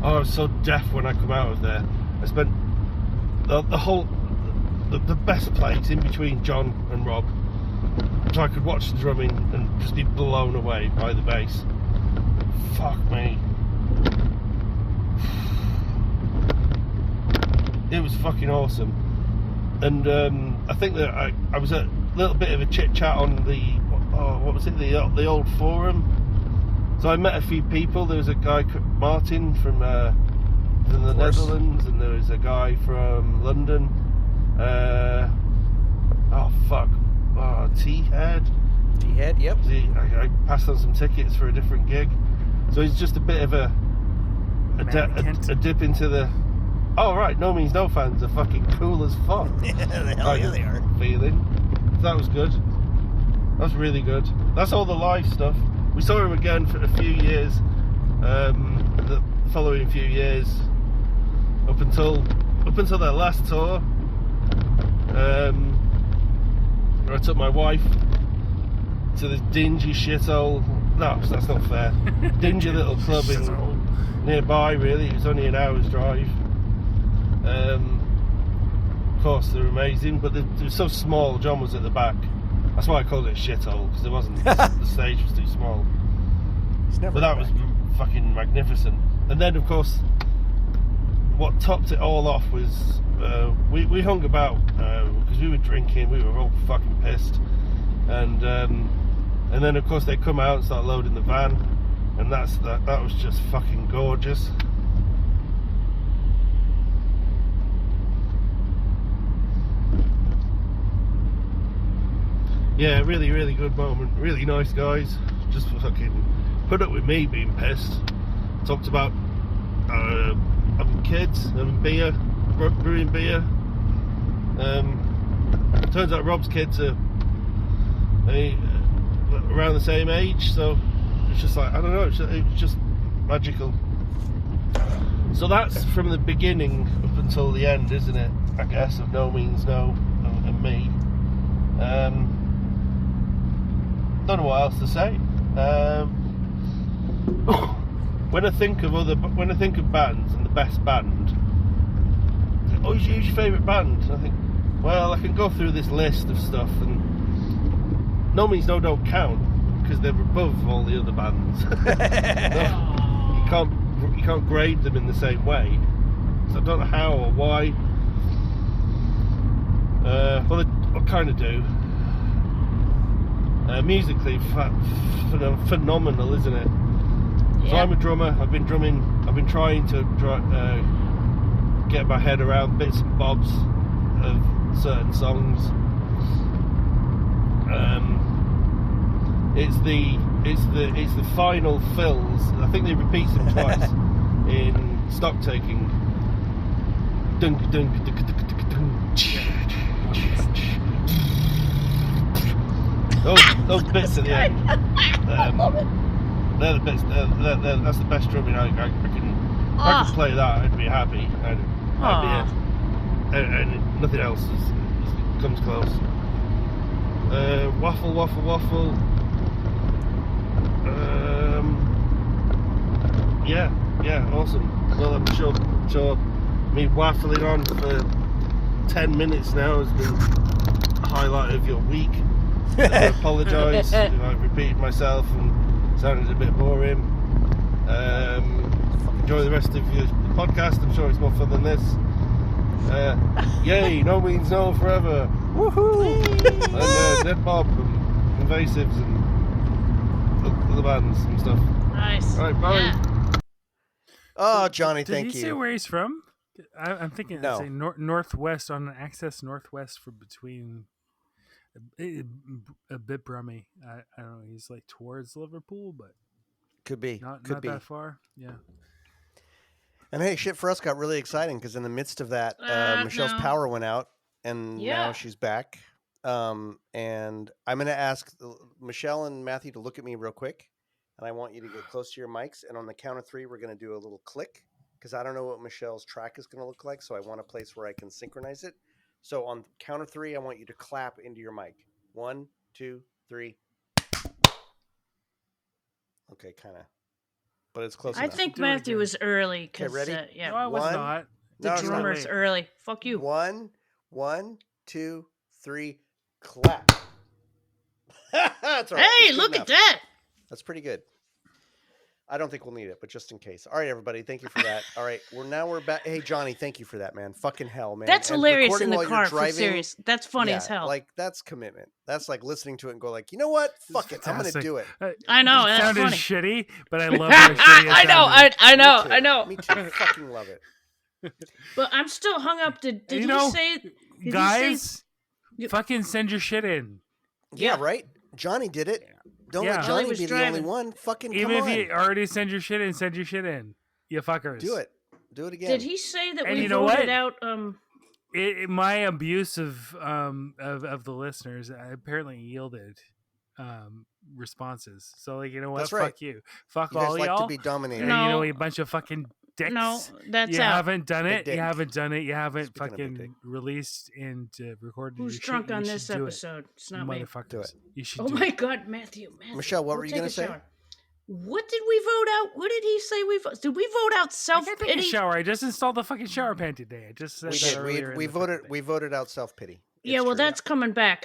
Oh, I was so deaf when I come out of there. I spent the best place in between John and Rob, so I could watch the drumming and just be blown away by the bass. Fuck me. It was fucking awesome. And I think that I was a little bit of a chit chat on what was it, the old forum. So I met a few people. There was a guy, Martin, from the Netherlands, and there was a guy from London. T-Head. T-Head, yep. I passed on some tickets for a different gig. So it's just a bit of a dip into the... Oh, right, No Means No fans are fucking cool as fuck. Hell yeah, they are. Feeling. That was good. That was really good. That's all the live stuff. We saw him again for a few years. The following few years, up until their last tour, where I took my wife to this dingy shithole. No, that's not fair. Dingy little club nearby. Really, it was only an hour's drive. Of course, they're amazing, but they were so small. John was at the back. That's why I called it a shithole, because there wasn't. The stage was too small. But that was fucking magnificent. And then, of course, what topped it all off was we hung about because we were drinking. We were all fucking pissed, and then of course they come out and start loading the van, and that was just fucking gorgeous. Yeah, really, really good moment. Really nice guys. Just fucking put up with me being pissed. Talked about having kids, having beer, brewing beer. Turns out Rob's kids are around the same age, so it's just like, I don't know, it was just magical. So that's from the beginning up until the end, isn't it? I guess, of No Means No and me. Don't know what else to say. When I think of bands and the best band, who's your favourite band? I think, well, I can go through this list of stuff, and No Means No don't count because they're above all the other bands. You can't grade them in the same way. So I don't know how or why. Well, I kind of do. Musically, phenomenal, isn't it? Yeah. So I'm a drummer. I've been trying to get my head around bits and bobs of certain songs. It's the final fills. I think they repeat them twice in stock taking. Dunk dunk dunk dunk dunk dunk. Those bits at the end. I love it. They're the bits. That's the best drumming I can. If I could play that, I'd be happy. That'd be it. And nothing else comes close. Waffle. Yeah, awesome. Well, I'm sure me waffling on for 10 minutes now has been a highlight of your week. I apologise if I've repeated myself and sounded a bit boring. Enjoy the rest of your podcast. I'm sure it's more fun than this. Yay, No Means No forever. Woohoo! And Dead Bob and Invasives and other bands and stuff. Nice. Alright, bye. Yeah. Oh, Johnny, Did thank he you. say where he's from? I'm thinking No. say northwest on an access northwest for between a bit brummy. I don't know. He's like towards Liverpool, but Could be. not Could be. that far. Yeah. And hey, shit for us got really exciting because in the midst of that, Michelle's No. power went out, and now Yeah. she's back. And I'm going to ask Michelle and Matthew to look at me real quick, and I want you to get close to your mics. And on the count of 3, we're going to do a little click because I don't know what Michelle's track is going to look like, so I want a place where I can synchronize it. So on the count of 3, I want you to clap into your mic. 1, 2, 3. Okay, kind of, but it's close I enough. think Do it Matthew again. was early because ready? yeah, No, I was One. not. the No, it's not. drummer's late. early. Fuck you. 1, 2, 3, clap. That's all right. Hey, That's good look enough. at that. That's pretty good. I don't think we'll need it, but just in case. All right, everybody, thank you for that. All right, we're back. Hey, Johnny, thank you for that, man. Fucking hell, man. That's And hilarious recording in the while you're car. For driving, serious, that's funny yeah, as hell. Like that's commitment. That's like listening to it and go like, you know what? Fuck it, I'm gonna Fantastic. do it. I know, It that's sounded funny. shitty, but I love how shitty it I know, sounded. I know, Me too. I know. Me too. Fucking love it. But I'm still hung up. Did You he know, say? Did he Guys, You- fucking send your shit in. Yeah, Yeah. right. Johnny did it. Don't Yeah. let While he Johnny was be the only driving. one. Fucking Even come if on. you already send your shit in, send your shit in. You fuckers. Do it. Do it again. Did he say that And we you know voted what? out? My abuse of the listeners apparently yielded responses. So like, you know what? That's right. Fuck you. Fuck You guys all like y'all. to be dominated. And you know, No. a bunch of fucking dicks. No, that's you out. haven't done Big it. dick. You haven't done it. You haven't Speaking of big dick. fucking released and recorded. Who's your drunk shit. on You this should do it, episode? It's not me. motherfuckers. Do it. You should Oh do my it. God, Matthew. Michelle, what go were you take gonna a say? shower. What did we vote out? What did he say we voted? Did we vote out I self can't take a pity? shower. I just installed the fucking shower pan today. I just said We that did. earlier in We the voted. fucking We thing. voted out self pity. Yeah, well, that's coming back.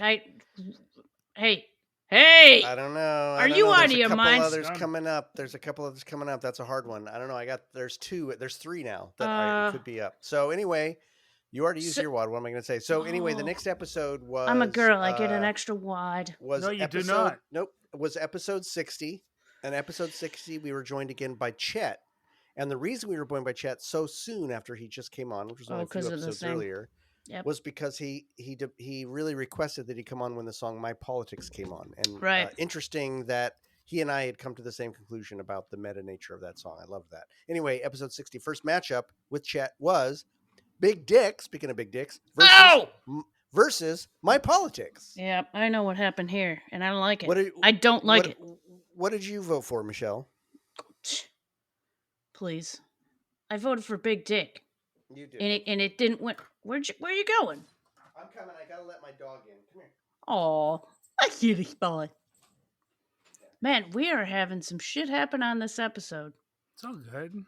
Hey, I don't know. Are you out of your mind? Others coming up. There's a couple others coming up. That's a hard one. I don't know. There's 2. There's 3 now that it could be up. So anyway, you already used your wad. What am I going to say? So anyway, the next episode was. I'm a girl. I get an extra wad. Was No, you do episode, not. Nope. Was episode 60. And episode 60, we were joined again by Chet. And the reason we were joined by Chet so soon after he just came on, which was only a few 'cause of the episodes thing. earlier, Yep. was because he really requested that he come on when the song "My Politics" came on. And Right. interesting that he and I had come to the same conclusion about the meta nature of that song. I love that. Anyway, episode 60, first matchup with Chet was Big Dick. Speaking of Big Dicks, versus My Politics. Yeah, I know what happened here, and I don't like it. I don't like it. What did you vote for, Michelle? Please, I voted for Big Dick, You did. and it didn't win. Where you going? I'm coming. I gotta let my dog in. Come here. Oh, I see this boy. Man, we are having some shit happen on this episode. It's all good.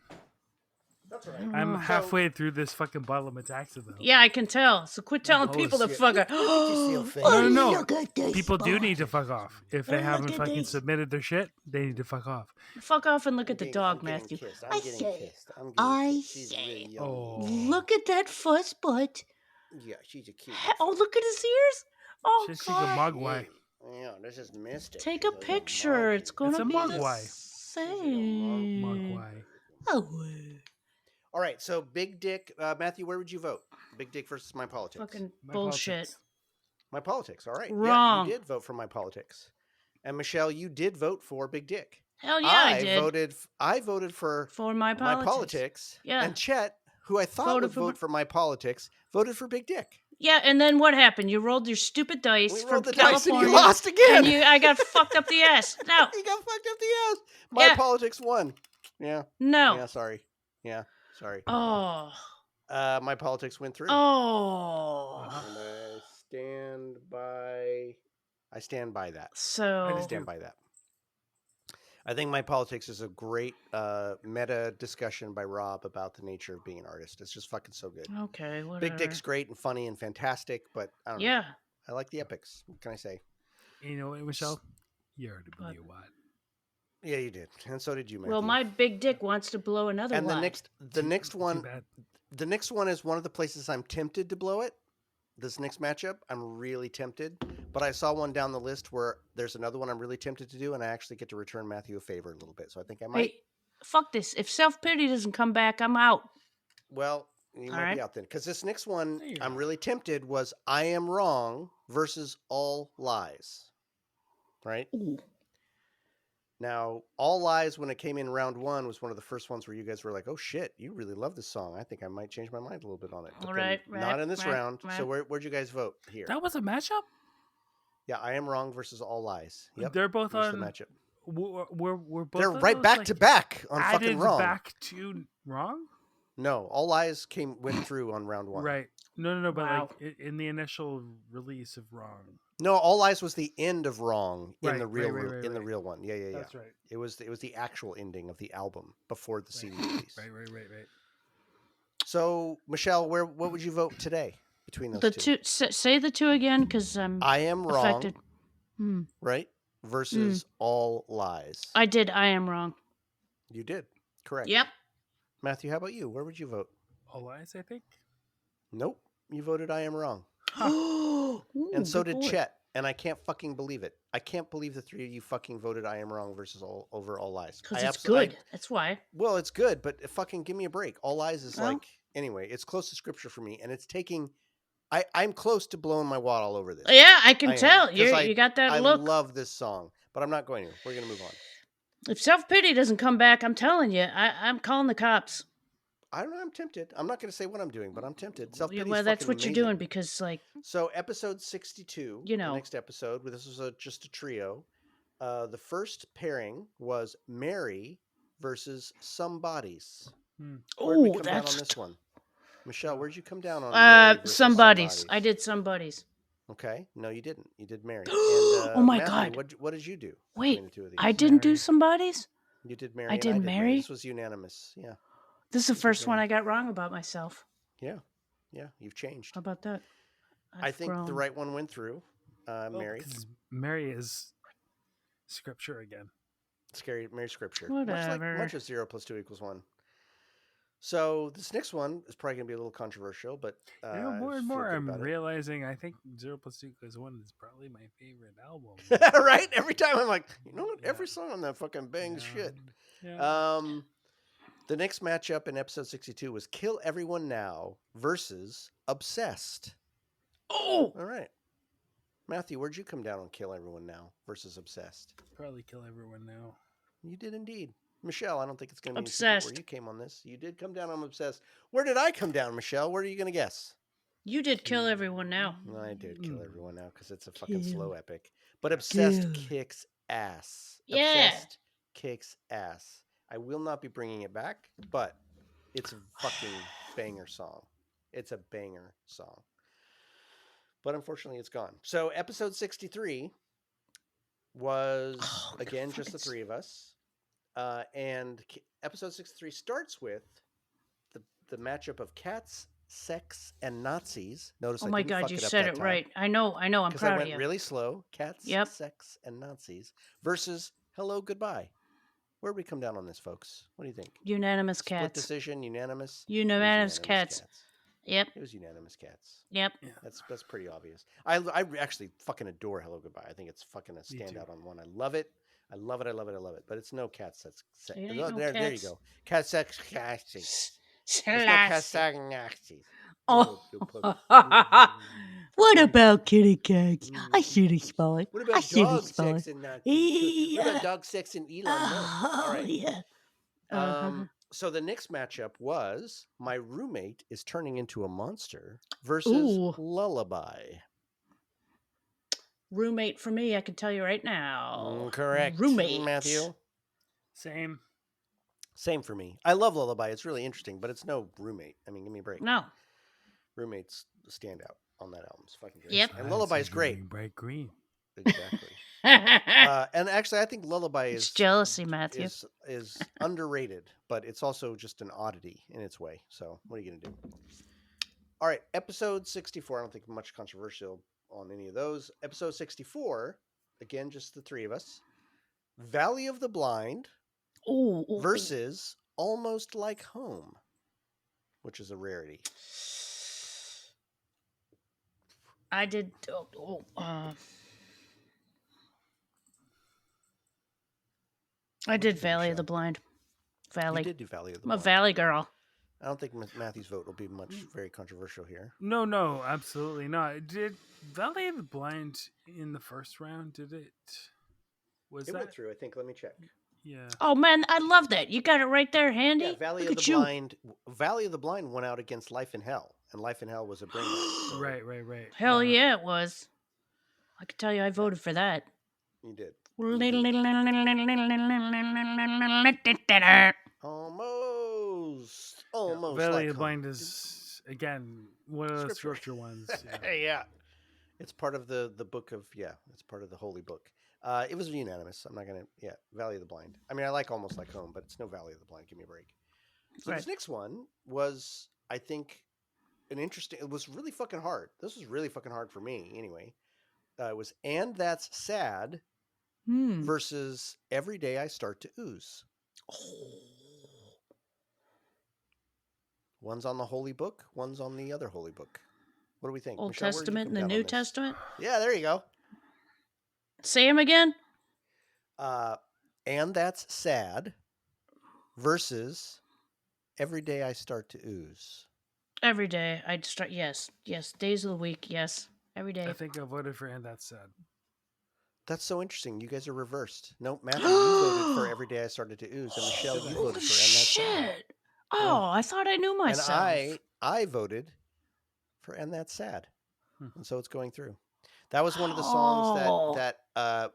That's all right. I'm halfway through this fucking bottle of Metaxa though. Yeah, I can tell. So quit telling Oh, people to shit. fuck No, no. People do need to fuck off. If they haven't fucking submitted their shit, they need to fuck off. Fuck off and look at the dog, Matthew. I'm say- getting kissed. She's really young. Oh. Look at that fuss butt. Yeah, she's a cute. Oh, look at his ears. Oh, She's a God. mogwai. Yeah, this is Mystic. Take a picture. It's going It's to a be the mogwai. same. Mogwai. Oh, All right, so Big Dick, Matthew, where would you vote? Big Dick versus My Politics. Fucking My bullshit. politics. My Politics. All right. Wrong. Yeah, you did vote for My Politics. And Michelle, you did vote for Big Dick. Hell yeah, I did. I voted for For my My politics. Politics. Yeah. And Chet, who I thought Voted would for vote for My Politics, voted for Big Dick. Yeah, and then what happened? You rolled your stupid dice We from rolled the dice and California. you lost again. And I got fucked up the ass. No, He got fucked up the ass. My Yeah. Politics won. Yeah. no. Yeah, sorry. Yeah, sorry. Oh, My Politics went through. oh. And I stand by that. So I stand by that. I think My Politics is a great meta discussion by Rob about the nature of being an artist. It's just fucking so good. okay, whatever. Big Dick's great and funny and fantastic, but I don't know. Yeah, I like the epics. What can I say? You know what, Michelle? You already blew your wad. Yeah, you did, and so did you, Matthew. well, my big dick wants to blow another and wad. the next Too one, bad. the next one is one of the places I'm tempted to blow it. This next matchup, I'm really tempted, but I saw one down the list where there's another one I'm really tempted to do, and I actually get to return Matthew a favor a little bit. So I think I might. Hey, fuck this. If self-pity doesn't come back, I'm out. Well, you All might right. be out then, because this next one There you I'm go. really tempted was I Am Wrong versus All Lies. Right Ooh. Now, All Lies, when it came in round 1, was one of the first ones where you guys were like, "Oh shit, you really love this song. I think I might change my mind a little bit on it." But then Right, not in this right, round. So right. where'd you guys vote here? That was a matchup. Yeah, I Am Wrong versus All Lies. Yep, They're both was the on. matchup. We're both. They're of right those, back like, to back on fucking added Wrong. back to Wrong. No, All Lies went through on round 1. Right. No. But Wow. like in the initial release of Wrong. No, All Lies was the end of Wrong in Right, the right, real right, in the right. real one. Yeah. That's right. It was the actual ending of the album before the CD release. Right. So, Michelle, what would you vote today between those The two? say the two again, because I'm I Am Wrong, affected. right? Versus All Lies. I did. I am wrong. You did. Correct. Yep. Matthew, how about you? Where would you vote? All Lies, I think. Nope. You voted I Am Wrong. Ooh, And so good did boy. Chet. And I can't fucking believe it. I can't believe the three of you fucking voted I Am Wrong versus over All Lies. Because it's good. That's why. Well, it's good, but fucking give me a break. All Lies is Well. like, anyway, it's close to scripture for me, and it's taking, I'm close to blowing my wad all over this. Yeah, I can am, tell. 'cause You got that I look. love this song, but I'm not going to. We're going to move on. If self-pity doesn't come back, I'm telling you, I'm calling the cops. I don't know. I'm tempted. I'm not going to say what I'm doing, but I'm tempted. Self-pity Well, that's what amazing. you're doing because, like, So episode 62, You know. the next episode, this was just a trio. The first pairing was Mary versus Somebodies. Where'd we oh, come down on that's this one? Michelle, where'd you come down on Mary versus somebody's. I did somebody's. Okay. No, you didn't. You did Mary. And, Oh my Matthew, God. What did you do? Wait, between the two of these? I didn't do Mary. somebody's. You did Mary. I and did Mary? This was unanimous. Yeah. This is the did first one Mary. I got wrong about myself. Yeah. Yeah. You've changed. How about that? I think the grown. right one went through. Mary. Because Mary is scripture again. Scary Mary scripture. Whatever. Much of 0 + 2 = 1. So this next one is probably going to be a little controversial, but More I and feel more good I'm about it. realizing I think 0 + 2 = 1 is probably my favorite album. Right? Every time I'm like, you know what? Yeah. Every song on that fucking bangs shit. Yeah. The next matchup in episode 62 was Kill Everyone Now versus Obsessed. Oh, All right. Matthew, where'd you come down on Kill Everyone Now versus Obsessed? Probably Kill Everyone Now. You did indeed. Michelle, I don't think it's going to be Obsessed. where you came on this. You did come down on Obsessed. Where did I come down, Michelle? Where are you going to guess? you did kill everyone now. I did Kill Everyone Now because it's a Kill. fucking slow epic. But Obsessed Kill. kicks ass. Yeah. Obsessed kicks ass. I will not be bringing it back, but it's a fucking banger song. It's a banger song. But unfortunately, it's gone. So episode 63 was, again, just the three of us. And episode 63 starts with the matchup of cats, sex, and Nazis. Notice Oh I my didn't God, fuck you it up said that it time. right. I know. I'm Because I proud of went you. really slow. Cats, Yep. sex, and Nazis versus Hello, Goodbye. Where'd we come down on this, folks? What do you think? Unanimous Split cats. decision, unanimous? Unanimous cats. Yep. It was unanimous cats. Yep. That's pretty obvious. I actually fucking adore Hello Goodbye. I think it's fucking a standout on one. I love it. I love it. But it's no cat sex. It ain't Oh, no there you cats. go. Cat sex. Nazis. There's no cat sex. Nazis. Oh. Mm. What about kitty cats? I see the spot. What I about see the dog spot. sex and Nazis? What Yeah. about dog sex and Elon Musk? All Oh, right. yeah. So the next matchup was My Roommate is Turning into a Monster versus Ooh. Lullaby. Roommate for me, I can tell you right now. Correct. Roommate. Matthew. Same. Same for me. I love Lullaby. It's really interesting, but it's no Roommate. I mean, give me a break. No. Roommate's standout on that album. It's fucking great. Yep. And Lullaby is great. Bright green. Exactly. it's And actually, I think Lullaby is jealousy, Matthew. is underrated, but it's also just an oddity in its way. So what are you going to do? All right, episode 64. I don't think much controversial on any of those. Episode 64, again, just the three of us. Valley of the Blind Ooh. versus Almost Like Home, which is a rarity. I did. I did Valley of the Blind. Valley. You did do Valley of the I'm a Blind. Valley girl. I don't think Matthew's vote will be very controversial here. No, absolutely not. Did Valley of the Blind in the first round? Was It that? went through, I think. Let me check. Yeah. Oh man, I love that. You got it right there handy. Yeah, Valley Look of at the you. Blind. Valley of the Blind went out against Life in Hell, and Life in Hell was a brain rot. So Right. Hell yeah, it was. I can tell you, I voted for that. you did. Almost Valley like of the home. Blind is again one of the scripture ones. Yeah. Yeah, it's part of the book of it's part of the holy book. It was unanimous. I'm not gonna Valley of the Blind. I mean, I like Almost Like Home, but it's no Valley of the Blind. Give me a break. So Right. this next one was, I think, an interesting. It was really fucking hard. This was really fucking hard for me, anyway. It was "And That's Sad" versus "Every Day I Start to Ooze." One's on the holy book, one's on the other holy book. What do we think? Old Michelle, where did you Testament come and the down on New this? Testament. Yeah, there you go. Say him again. "And That's Sad" versus "Every Day I Start to Ooze." Every day I'd start. Yes. Days of the week. Yes. Every day. I think I voted for And That's Sad. That's so interesting. You guys are reversed. No, Matthew, you voted for "Every Day I Started to Ooze," and Michelle, you voted for "And That's Sad." Shit. Oh, I thought I knew myself. And I voted for "And That's Sad," and so it's going through. That was one of the songs that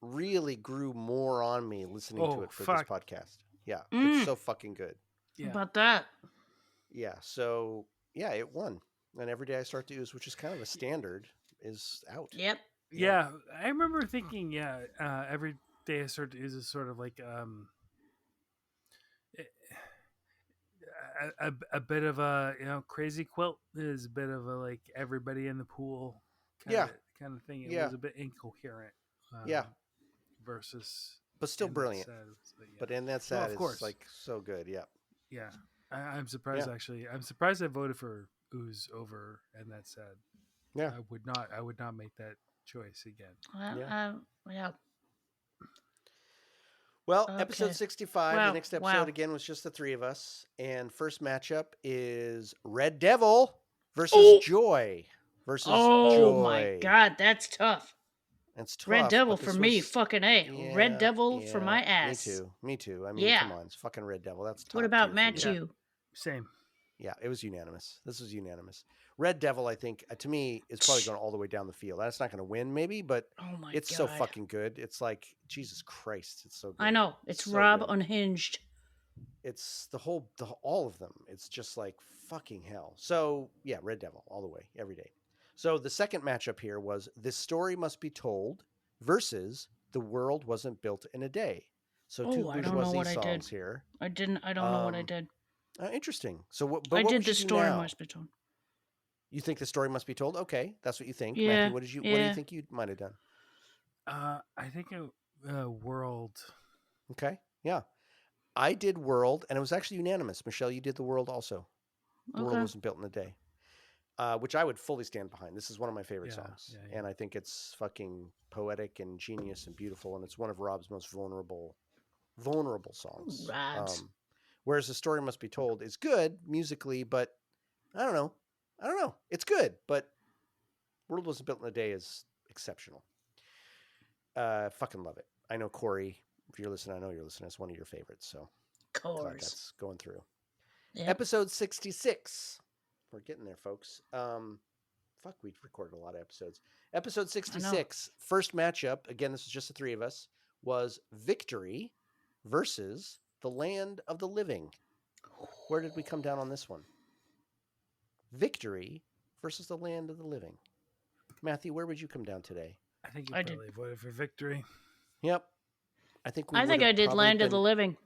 really grew more on me listening to it for this podcast. Yeah, it's so fucking good. Yeah. How about that? Yeah, so it won. And "Every Day I Start to Ooze," which is kind of a standard, is out. Yep. Yeah, I remember thinking, Every Day I Start to Ooze is sort of like a bit of a Crazy Quilt is a bit of a like everybody in the pool kind of thing. It was a bit incoherent. Versus, but still brilliant. But "And That's Sad" of course. is like so good. Yeah. Yeah, I'm surprised actually. I'm surprised I voted for Ooze over "And That's Sad." Yeah, I would not make that choice again. Yeah. Well, Okay. episode 65, Wow, the next episode wow. again was just the three of us. And first matchup is Red Devil versus Joy. Oh my God, that's tough. It's tough. Red Devil but for this me, was- fucking A. Yeah, Red Devil for yeah, my ass. Me too. I mean, Yeah. come on. It's fucking Red Devil. That's top What about tier for Matt? me. You? Same. Yeah, it was unanimous. This was unanimous. Red Devil, I think, to me, is probably going all the way down the field. That's not going to win, maybe, but Oh my it's God. so fucking good. It's like, Jesus Christ, it's so good. I know. It's so Rob good. Unhinged. It's all of them. It's just like fucking hell. So yeah, Red Devil all the way, every day. So the second matchup here was "This Story Must Be Told" versus "The World Wasn't Built in a Day." So two I don't know bourgeoisie what I did. songs here. I don't know what I did. Interesting. So what? I But what did would The you do Story now? Must Be Told. You think the story must be told? Okay, that's what you think. Yeah, Matthew, what do you think you might have done? I think a World. Okay, yeah, I did World, and it was actually unanimous. Michelle, you did The World also. The World Wasn't Built in a Day, which I would fully stand behind. This is one of my favorite songs, and I think it's fucking poetic and genius and beautiful, and it's one of Rob's most vulnerable songs. Whereas "The Story Must Be Told" is good musically, but I don't know. It's good, but "World Wasn't Built in a Day" is exceptional. Fucking love it. I know Corey, if you're listening, I know you're listening. It's one of your favorites, so glad that's going through. Yep. Episode 66. We're getting there, folks. We've recorded a lot of episodes. Episode 66, first matchup, again, this is just the three of us, was Victory versus The Land of the Living. Where did we come down on this one? Victory versus The Land of the Living. Matthew, where would you come down today? I think you probably voted for Victory. Yep. I think I did Land of the Living.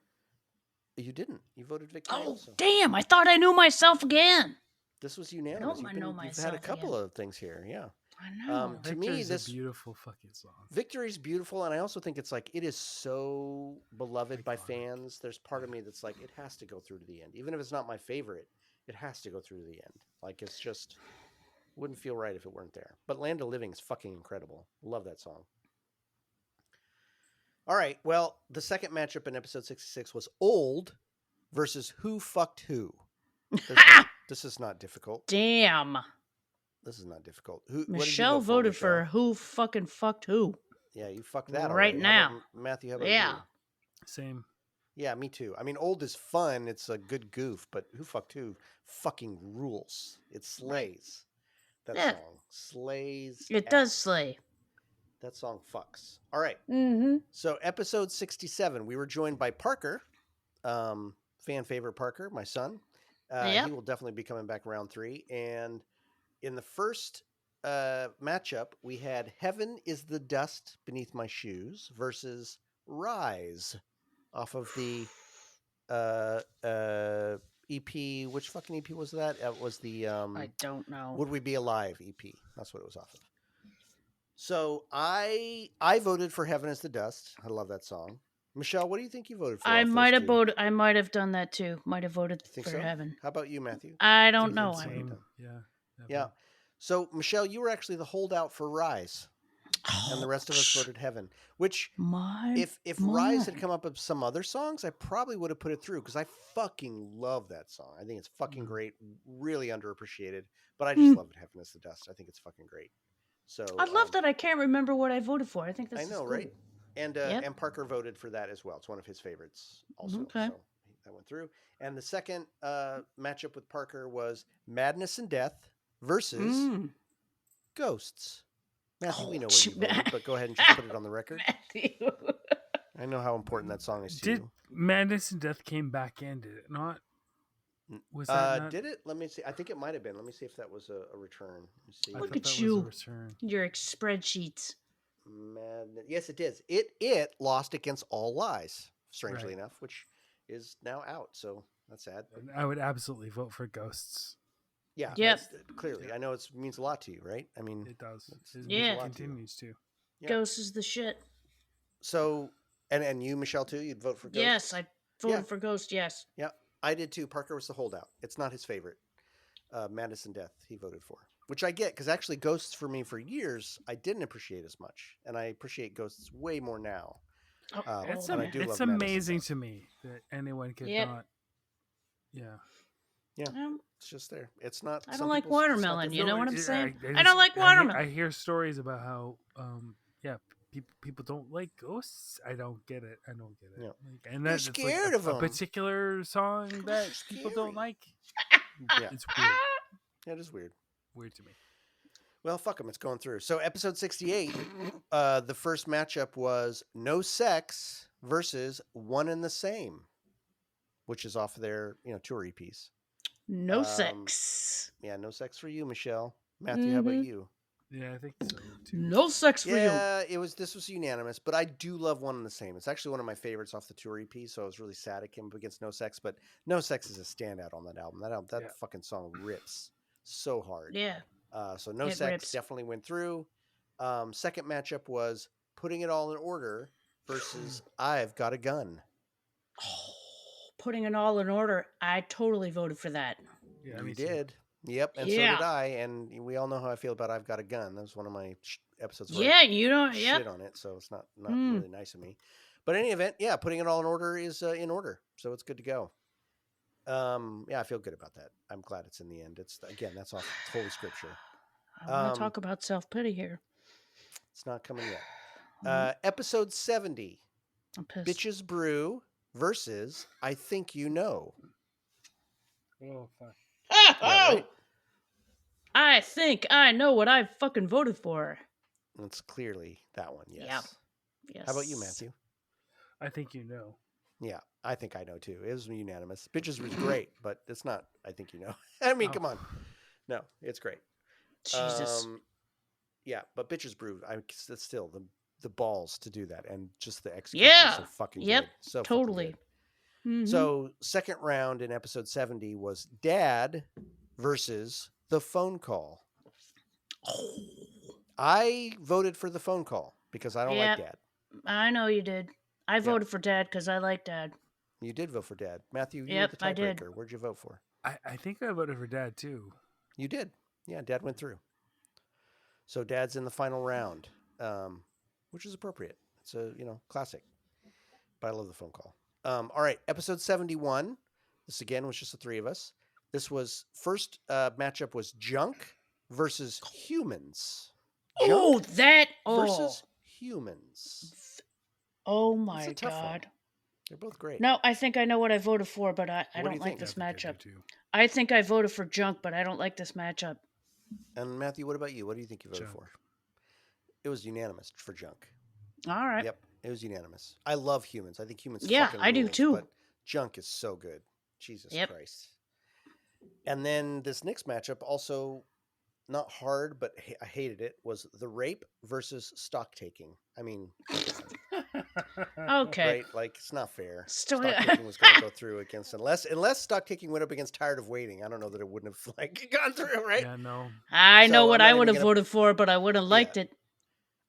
You didn't. You voted Victory also. Damn, I thought I knew myself again. This was unanimous. I know You've myself had a couple of things here, yeah. I know. To me, this a beautiful fucking song. Victory's beautiful, and I also think it's like it is so beloved by fans. There's part of me that's like it has to go through to the end, even if it's not my favorite. It has to go through to the end. Like it's just wouldn't feel right if it weren't there. But Land of Living is fucking incredible. Love that song. All right. Well, the second matchup in episode 66 was Old versus Who Fucked Who. This is not difficult. Damn. This is not difficult. Michelle voted for Who Fucking Fucked Who. Yeah, you fucked that Right already. now. How about, Matthew, how about Yeah. you? Same. Yeah, me too. I mean, old is fun. It's a good goof, but who fucked who fucking rules. It slays. That Yeah. song slays. It does ass. slay. That song fucks. All right. Mm-hmm. So episode 67, we were joined by Parker, fan favorite Parker, my son. Yep. He will definitely be coming back round 3. And in the first matchup, we had Heaven is the Dust Beneath My Shoes versus Rise off of the EP. Which fucking EP was that? It was the I don't know. Would We Be Alive EP. That's what it was off of. So I voted for Heaven is the Dust. I love that song. Michelle, what do you think you voted for? I off those might have two? voted. I might have done that too. Might have voted You think for so? Heaven. How about you, Matthew? I don't think know. it's the same. Yeah. Yeah. So Michelle, you were actually the holdout for Rise, and the rest of us voted Heaven. Which, if Rise had come up with some other songs, I probably would have put it through because I fucking love that song. I think it's fucking great, really underappreciated. But I just love it. Heaven is the Dust. I think it's fucking great. So I love that I can't remember what I voted for. I think that's I know, right? And Yep. and Parker voted for that as well. It's one of his favorites also. Okay. So that went through. And the second matchup with Parker was Madness and Death versus Ghosts. Matthew, we know what you voted, but go ahead and just put it on the record. Matthew. I know how important that song is to Did you. Madness and Death came back in? Did it not? Was that not? Did it? Let me see. I think it might have been. Let me see if that was a return. Let me see. I Look thought at that was a you. return. Your spreadsheets. Madness. Yes, it is. It lost against All Lies, strangely Right. enough, which is now out. So that's sad. But I would absolutely vote for Ghosts. yeah, Yep. clearly. I know it means a lot to you, right? I mean, It does. It Yeah. a lot to you. continues to. Yeah. Ghost is the shit. So, and you, Michelle, too? You'd vote for Ghost? Yes, I voted Yeah. for Ghost. Yes. Yeah, I did too. Parker was the holdout. It's not his favorite. Madness and Death, he voted for, which I get because actually Ghosts for me for years I didn't appreciate as much, and I appreciate Ghosts way more now. It's and I do it's love Madness and amazing Death. to me that anyone could Yep. not. Yeah. It's just there. It's not. I don't some like people's- it's not watermelon. You different. know what I'm I- saying? I I don't like watermelon. I hear stories about how, people don't like ghosts. I don't get it. I don't get it. Yeah. Like, and They're that's scared like of a 'em. particular song that people don't scary. like. Yeah. It's weird. Yeah, it is weird. Weird to me. Well, fuck them. It's going through. So episode 68, the first matchup was No Sex versus One and the Same, which is off their tour EPs. No sex. Yeah, No Sex for you, Michelle. Matthew, how about you? Yeah, I think so too. No sex for you. Yeah, this was unanimous, but I do love One and the Same. It's actually one of my favorites off the tour EP, so I was really sad it came up against No Sex, but No Sex is a standout on that album. That Yeah. fucking song rips so hard. Yeah. So No It Sex rips. definitely went through. Second matchup was Putting It All in Order versus I've Got a Gun. Putting it all in order. I totally voted for that. Yeah, You me too. did. Yep, and so Yeah. did I, and we all know how I feel about I've Got a Gun. That was one of my episodes where Yeah, I you don't. shit Yep. on it, so it's not really nice of me. But in any event, yeah, Putting It All in Order is in order, so it's good to go. Yeah, I feel good about that. I'm glad it's in the end. That's off Holy Scripture. I want to talk about self pity here. It's not coming yet. Episode 70, I'm pissed. Bitches Brew versus I Think You Know. Oh fuck. Yeah, right? I think I know what I fucking voted for. It's clearly that one, yes. Yeah. Yes. How about you, Matthew? I think you know. Yeah, I think I know too. It was unanimous. Bitches was great, but it's not. I think you know. I mean, Oh. come on. No, it's great. Jesus. Yeah, but Bitches Brew. It's still the balls to do that, and just the execution. Yeah. Is so fucking Yep, good. So fucking totally. good. Mhm. So second round in episode 70 was Dad versus The Phone Call. I voted for The Phone Call because I don't like Yep. Dad. I know you did. I voted for Dad because I like Dad. You did vote for Dad. Matthew, you Yep, were the I did. tiebreaker. Where'd you vote for? I think I voted for Dad too. You did. Yeah, Dad went through. So Dad's in the final round, which is appropriate. It's a, classic. But I love The Phone Call. All right, episode 71. This again was just the three of us. This was first matchup was Junk versus Humans. Oh, Junk that. versus Humans. Oh It's my a tough one. god. They're both great. No, I think I know what I voted for, but I What do don't you like think? this I think I matchup. do too. I think I voted for Junk, but I don't like this matchup. And Matthew, what about you? What do you think you voted Junk. for? It was unanimous for Junk. All right. Yep, it was unanimous. I love Humans. I think Humans Yeah, fucking I do rules, too. But Junk is so good. Jesus Yep. Christ. And then this next matchup, also not hard, but I hated it, was the rape versus stock taking. I mean, Okay. right? Like, it's not fair. Still- Stock taking was going to go through against, unless stock taking went up against Tired of Waiting. I don't know that it wouldn't have like gone through, right? Yeah, no. I know So what I'm I not would even have gonna- voted for, but I would have liked it.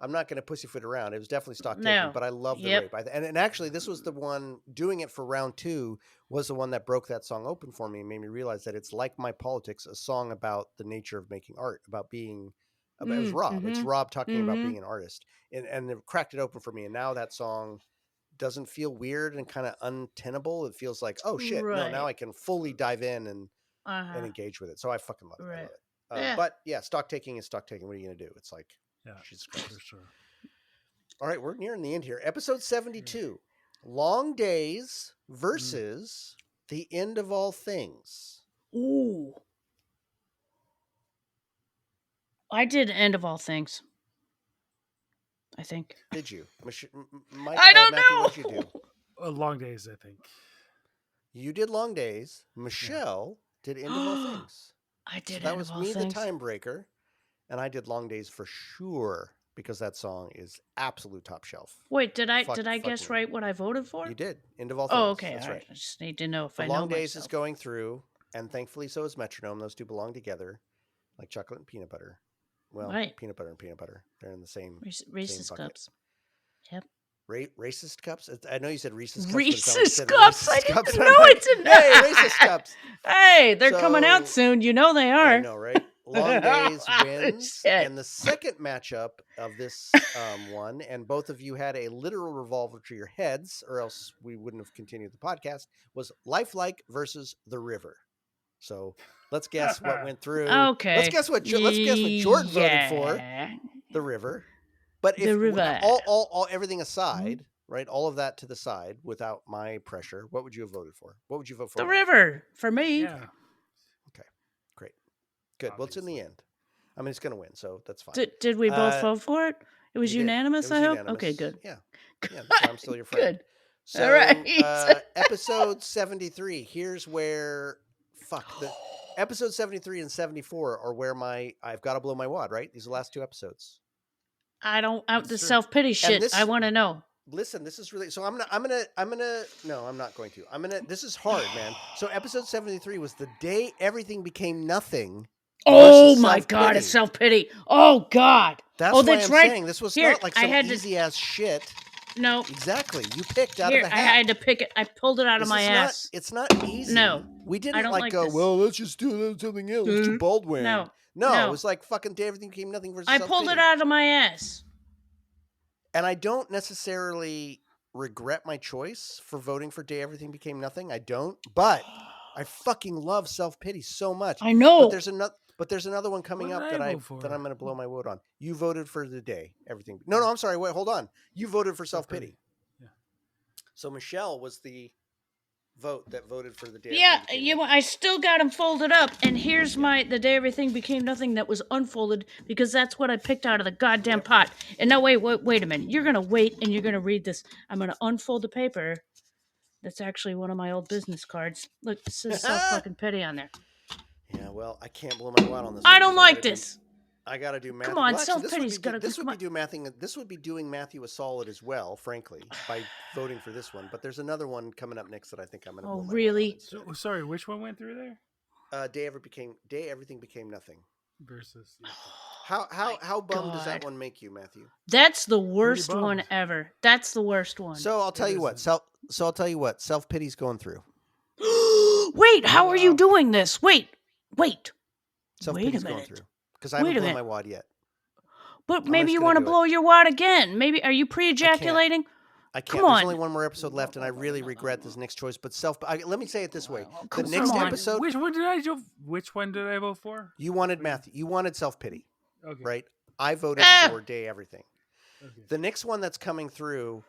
I'm not going to pussyfoot around. It was definitely stock taking, No. but I love the Yep. rape. And actually, this was the one doing it for round 2 was the one that broke that song open for me and made me realize that it's like My Politics, a song about the nature of making art, about being. It was Rob. It's Rob talking about being an artist, and it cracked it open for me. And now that song doesn't feel weird and kind of untenable. It feels like, oh shit, no, now Right. I can fully dive in and Uh-huh. engage with it. So I fucking love it. I Right. love it. Yeah. But yeah, stock taking is stock taking. What are you gonna do? It's like, Yeah, Jesus Christ. for sure. All right, we're nearing the end here. Episode 72, Long Days versus The End of All Things. Ooh. I did End of All Things. I think. Did you? Mike, I don't Matthew, know. what'd you do? Long days, I think. You did Long Days. Michelle did End of All Things. I did So that End was of All me, Things. the tiebreaker, and I did Long Days for sure because that song is absolute top shelf. Wait, did I Fucking guess right what I voted for? You did End of All Things. Oh, okay. That's all right. I just need to know if The I know Long Days myself. is going through, and thankfully so is Metronome. Those two belong together, like chocolate and peanut butter. Well, Right. peanut butter and peanut butter. They're in the same Reese's bucket. cups. Yep. Racist cups? I know you said Reese's cups. Reese's cups. I didn't know it's in Hey, racist cups. Hey, they're coming out So- soon. You know they are. I know, right? Long Days wins. Shit. And the second matchup of this one, and both of you had a literal revolver to your heads, or else we wouldn't have continued the podcast, was Lifelike versus The River. So let's guess what went through. Okay. Let's guess what Jordan voted for. The River. But if The River. all everything aside, right? All of that to the side without my pressure, what would you have voted for? What would you vote for? The River for me. Yeah. Great. Good. Well, it's in the end. I mean, it's going to win, so that's fine. Did we both Uh, vote for it? It was You did. unanimous, It was I hope? unanimous. Okay, good. Yeah. Yeah, that's why I'm still your friend. Good. So, All right. episode 73. Here's where, the episode 73 and 74 are where I've got to blow my wad, right? These are the last two episodes. I don't out the true. self-pity shit. this- I want to know. Listen, this is really, so no, I'm not going to. This is hard, man. So episode 73 was the day everything became nothing. Oh versus my god, self-pity. it's self-pity. Oh god. That's oh, why that's I'm right. saying this was Here, not like I some had to- easy ass shit. No. Exactly. You picked out Here, of the I hat. had to pick it. I pulled it out of This my is ass. It's not easy. No, we didn't I don't like go. this. Well, let's just do something else. It's too Baldwin. No. no, No. it was like fucking day everything became nothing versus. I pulled it self-pity. out of my ass. And I don't necessarily regret my choice for voting for day everything became nothing. I don't, but I fucking love self pity so much. I know. But there's another one coming What up did that I vote for? I'm going to blow my vote on. You voted for the day everything. No, I'm sorry. Wait, hold on. You voted for self pity. Yeah. So Michelle was the vote that voted for the day. Yeah, everything became I still got them folded up, and here's the day everything became nothing that was unfolded because that's what I picked out of the goddamn pot. And now wait a minute. You're gonna wait and you're gonna read this. I'm gonna unfold the paper. That's actually one of my old business cards. Look, it says self fucking pity on there. Yeah, well, I can't blow my wad on this. I one don't 'cause like gotta do- this. I got to do math. Come on, well, actually, self-pity's gotta This would come be doing Matthew a solid as well, frankly, by voting for this one. But there's another one coming up next that I think I'm going to. Oh, really? So, sorry, which one went through there? Day everything became nothing. Versus. Yeah. How bummed does that God. one make you, Matthew? That's the worst one bummed. ever. That's the worst one. So I'll tell you what. isn't. I'll tell you what. Self pity's going through. Wait, how are you doing this? Wait. Self Wait a pity's going minute. through because I haven't Wait a blown minute. my wad yet. But I'm maybe just you gonna want to do it. blow your wad again. Maybe are you pre-ejaculating? I can't. Come There's on. only one more episode left, and I really regret this next choice. But let me say it this way: the come next on. episode, Which one did I do? Which one did I vote for? you wanted Matthew. You wanted self pity. Okay. Right? I voted Ah! for day everything. Okay. The next one that's coming through,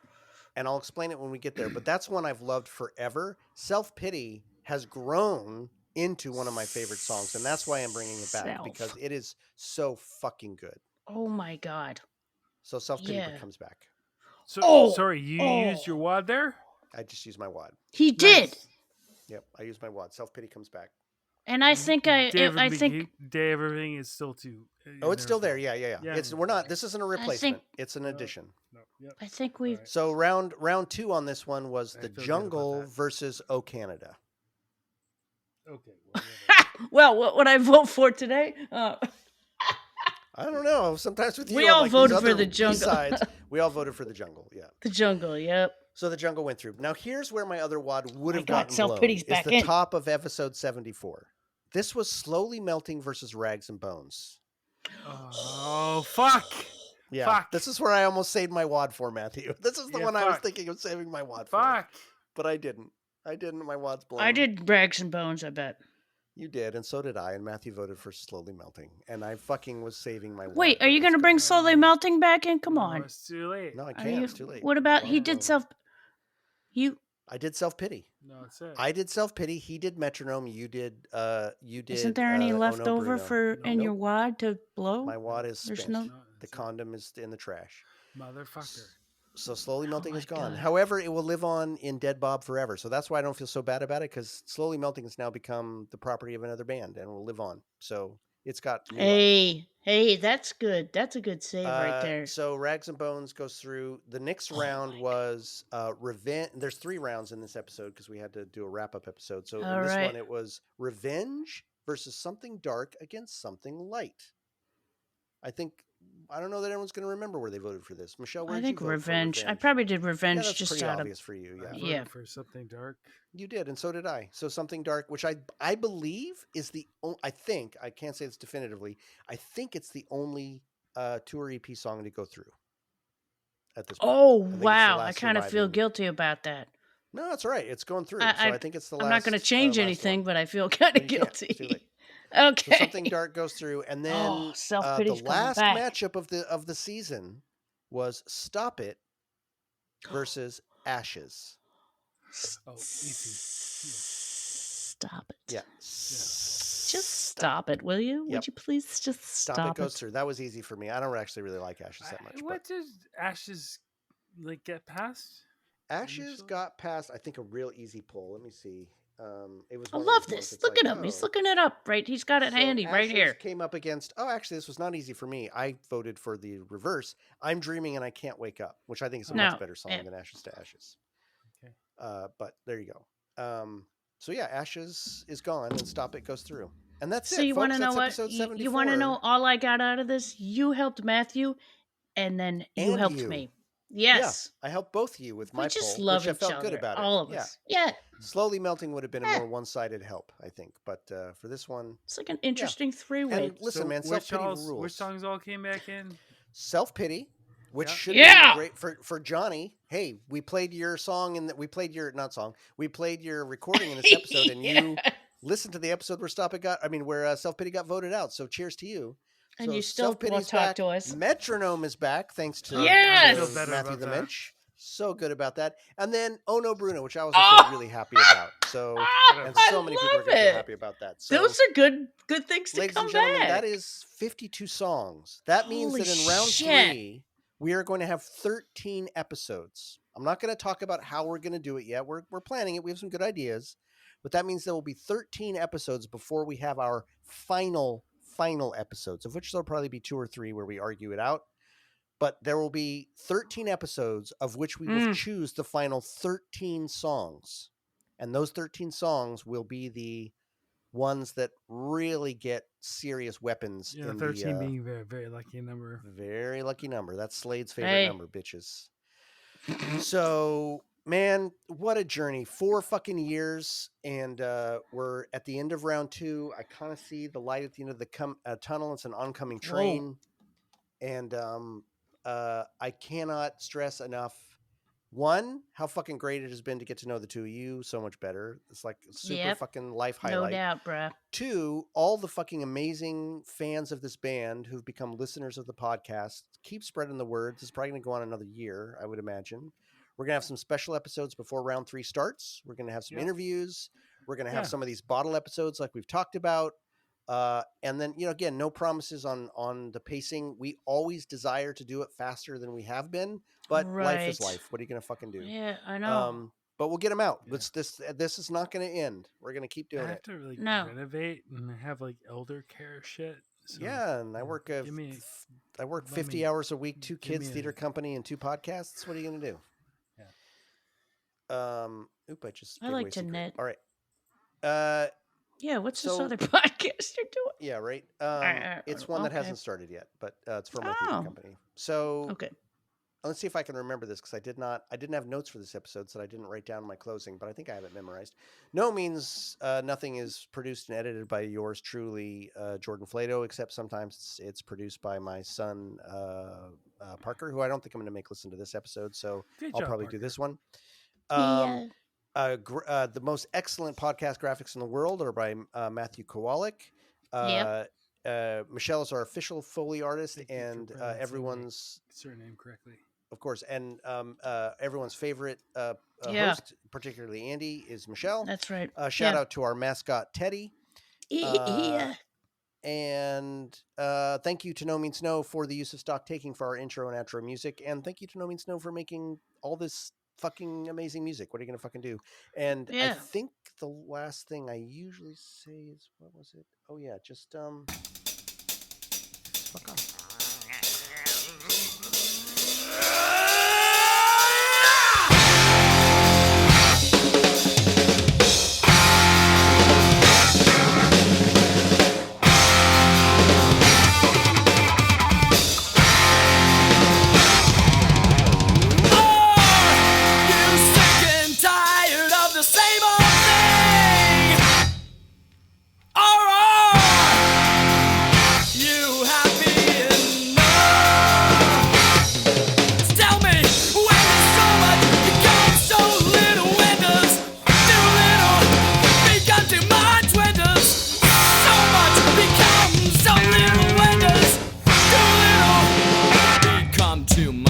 and I'll explain it when we get there, but that's one I've loved forever. Self-Pity has grown into one of my favorite songs, and that's why I'm bringing it back, because it is so fucking good. Oh my god. So Self-Pity Yeah. comes back. So sorry, you used your wad there? I just use my wad. He did. Nice. Yep, I use my wad. Self-Pity comes back. And I think Day I think of Everything is still too. Oh, it's still there. Yeah. It's we're not. This isn't a think- replacement. It's an addition. No, yep. I think we Alright. So round 2 on this one was I the feel good about Jungle that. versus O Canada. Okay. Well, well, what would I vote for today? I don't know. Sometimes with you, We on, all like, voted these for other the Jungle. B-sides, we all voted for the Jungle. Yeah. The Jungle, yep. So the Jungle went through. Now here's where my other wad would have God, gotten blown. Self-Pity's It's back the in. top of episode 74. This was Slowly Melting versus Rags and Bones. oh fuck! Yeah. Fuck. This is where I almost saved my wad for, Matthew. This is the Yeah, one I was fuck. thinking of saving my wad for. Fuck! But I didn't. My wad's blown. I did Rags and Bones, I bet. You did, and so did I, and Matthew voted for Slowly Melting. And I fucking was saving my wad. Wait, are but you it's going to bring gone. Slowly Melting back in? Come No, on. it's too late. No, I Are can't. you- It's too late. What about he Wad's did blown. self? You I did Self-Pity. No, it's it. I did Self-Pity. He did Metronome. You did. isn't there any left Ono over Bruno. for in Nope. your wad to blow? My wad is There's spent. no- No, The it's it. condom is in the trash. Motherfucker. So Slowly Melting my is gone. God. However, it will live on in Dead Bob forever. So that's why I don't feel so bad about it, because Slowly Melting has now become the property of another band and will live on. So it's got new life. Hey, that's good. That's a good save right there. So Rags and Bones goes through. The next round was Revenge. There's 3 rounds in this episode because we had to do a wrap-up episode. So All in this right. one, it was Revenge versus Something Dark against Something Light. I don't know that everyone's going to remember where they voted for this. Michelle, where I did think you vote Revenge. for I probably did Yeah, Revenge that's just pretty out obvious for you. I Yeah, voted Yeah. for something dark. you did, and so did I. So Something Dark, which I believe is I think, I can't say this definitively, I think it's the only tour EP song to go through at this point. Oh think it's the wow! I last kind of feel surviving- guilty about that. No, that's all right. It's going through. I- So I think it's the last. I'm not going to change last anything, one. but I feel kind No, of you can't. It's too guilty. late. Okay. So Something Dark goes through, and then Oh, the Self-Pity's coming last back. matchup of the season was Stop It versus Ashes. Oh, easy. Stop it. Yeah. Just stop it, will you? Yep. Would you please just Stop stop It goes through. That was easy for me. I don't actually really like Ashes that much. What did Ashes like get past? Ashes initially? got past, I think, a real easy pull. Let me see. It was. I one of love those ones this. that's Look like, at him. He's oh. looking it up. Right, he's got it So handy right Ashes here. Came up against. Oh, actually, this was not easy for me. I voted for the reverse. I'm Dreaming and I Can't Wake Up, which I think is a No, much better song yeah. than Ashes to Ashes. Okay. But there you go. So yeah, Ashes is gone and Stop It goes through, and that's So it. you want to folks. know That's what? episode You want to 74. know all I got out of this? You helped Matthew, and then you And helped you. me. Yes. Yeah, I helped both of you with my We just poll, love which I each felt other. good about all it. of Yeah. us. Yeah. Slowly Melting would have been a Eh. more one-sided help, I think. But for this one, It's like an interesting three-way. And listen, So man, Self-Pity rules. Which songs all came back in? Self-Pity, which Yeah. should Yeah. be great for Johnny. Hey, we played your song and we played your we played your recording in this episode, and you listened to the episode where Self-Pity got voted out. So cheers to you. And So you still won't Self-Pity's talk back. to us. Metronome is back, thanks to Yes! I feel better Matthew about the that. Mensch. So good about that. And then Oh No Bruno, which I was also really happy about. So and I so many people are love going to it. feel happy about that. So Those are good things to ladies come and gentlemen, back. that is 52 songs. That means Holy that in round shit. 3, we are going to have 13 episodes. I'm not going to talk about how we're going to do it yet. We're planning it. We have some good ideas. But that means there will be 13 episodes before we have our final episodes, of which there'll probably be 2 or 3 where we argue it out. But there will be 13 episodes of which we will choose the final 13 songs. And those 13 songs will be the ones that really get serious weapons. Yeah, in 13 the, being a very, very lucky number. very lucky number. That's Slade's favorite Hey. number, bitches. So, man, what a journey. 4 fucking years. And we're at the end of round 2. I kind of see the light at the end of the tunnel. It's an oncoming train. And I cannot stress enough One, how fucking great it has been to get to know the two of you so much better. It's like a super fucking life highlight. No doubt, bruh. Two, all the fucking amazing fans of this band who've become listeners of the podcast. Keep spreading the word. This is probably going to go on another year, I would imagine. We're going to have some special episodes before round 3 starts. We're going to have some interviews. We're going to have some of these bottle episodes like we've talked about. And then, again, no promises on the pacing. We always desire to do it faster than we have been, but life is life. What are you going to fucking do? Yeah, I know. But we'll get them out. Yeah. This is not going to end. We're going to keep doing it. I have to renovate and have like elder care shit. So, and I work 50 hours a week, 2 kids, theater company, and 2 podcasts. What are you going to do? Yeah. I like to knit. All right. Yeah, what's this other podcast you're doing? Yeah, right. It's one that hasn't started yet, but it's for my theater company. So okay. Let's see if I can remember this because I didn't have notes for this episode, so I didn't write down my closing, but I think I have it memorized. No means nothing is produced and edited by yours truly, Jordan Flato, except sometimes it's produced by my son Parker, who I don't think I'm going to make listen to this episode, so I'll probably do this one. The most excellent podcast graphics in the world are by Matthew Kowalik. Michelle is our official Foley artist, and everyone's surname correctly, of course, and everyone's favorite host, particularly Andy, is Michelle. That's right. Shout out to our mascot Teddy. And thank you to No Means No for the use of stock taking for our intro and outro music, and thank you to No Means No for making all this fucking amazing music. What are you gonna fucking do? And I think the last thing I usually say is, what was it? Oh yeah, just fuck off. Too much.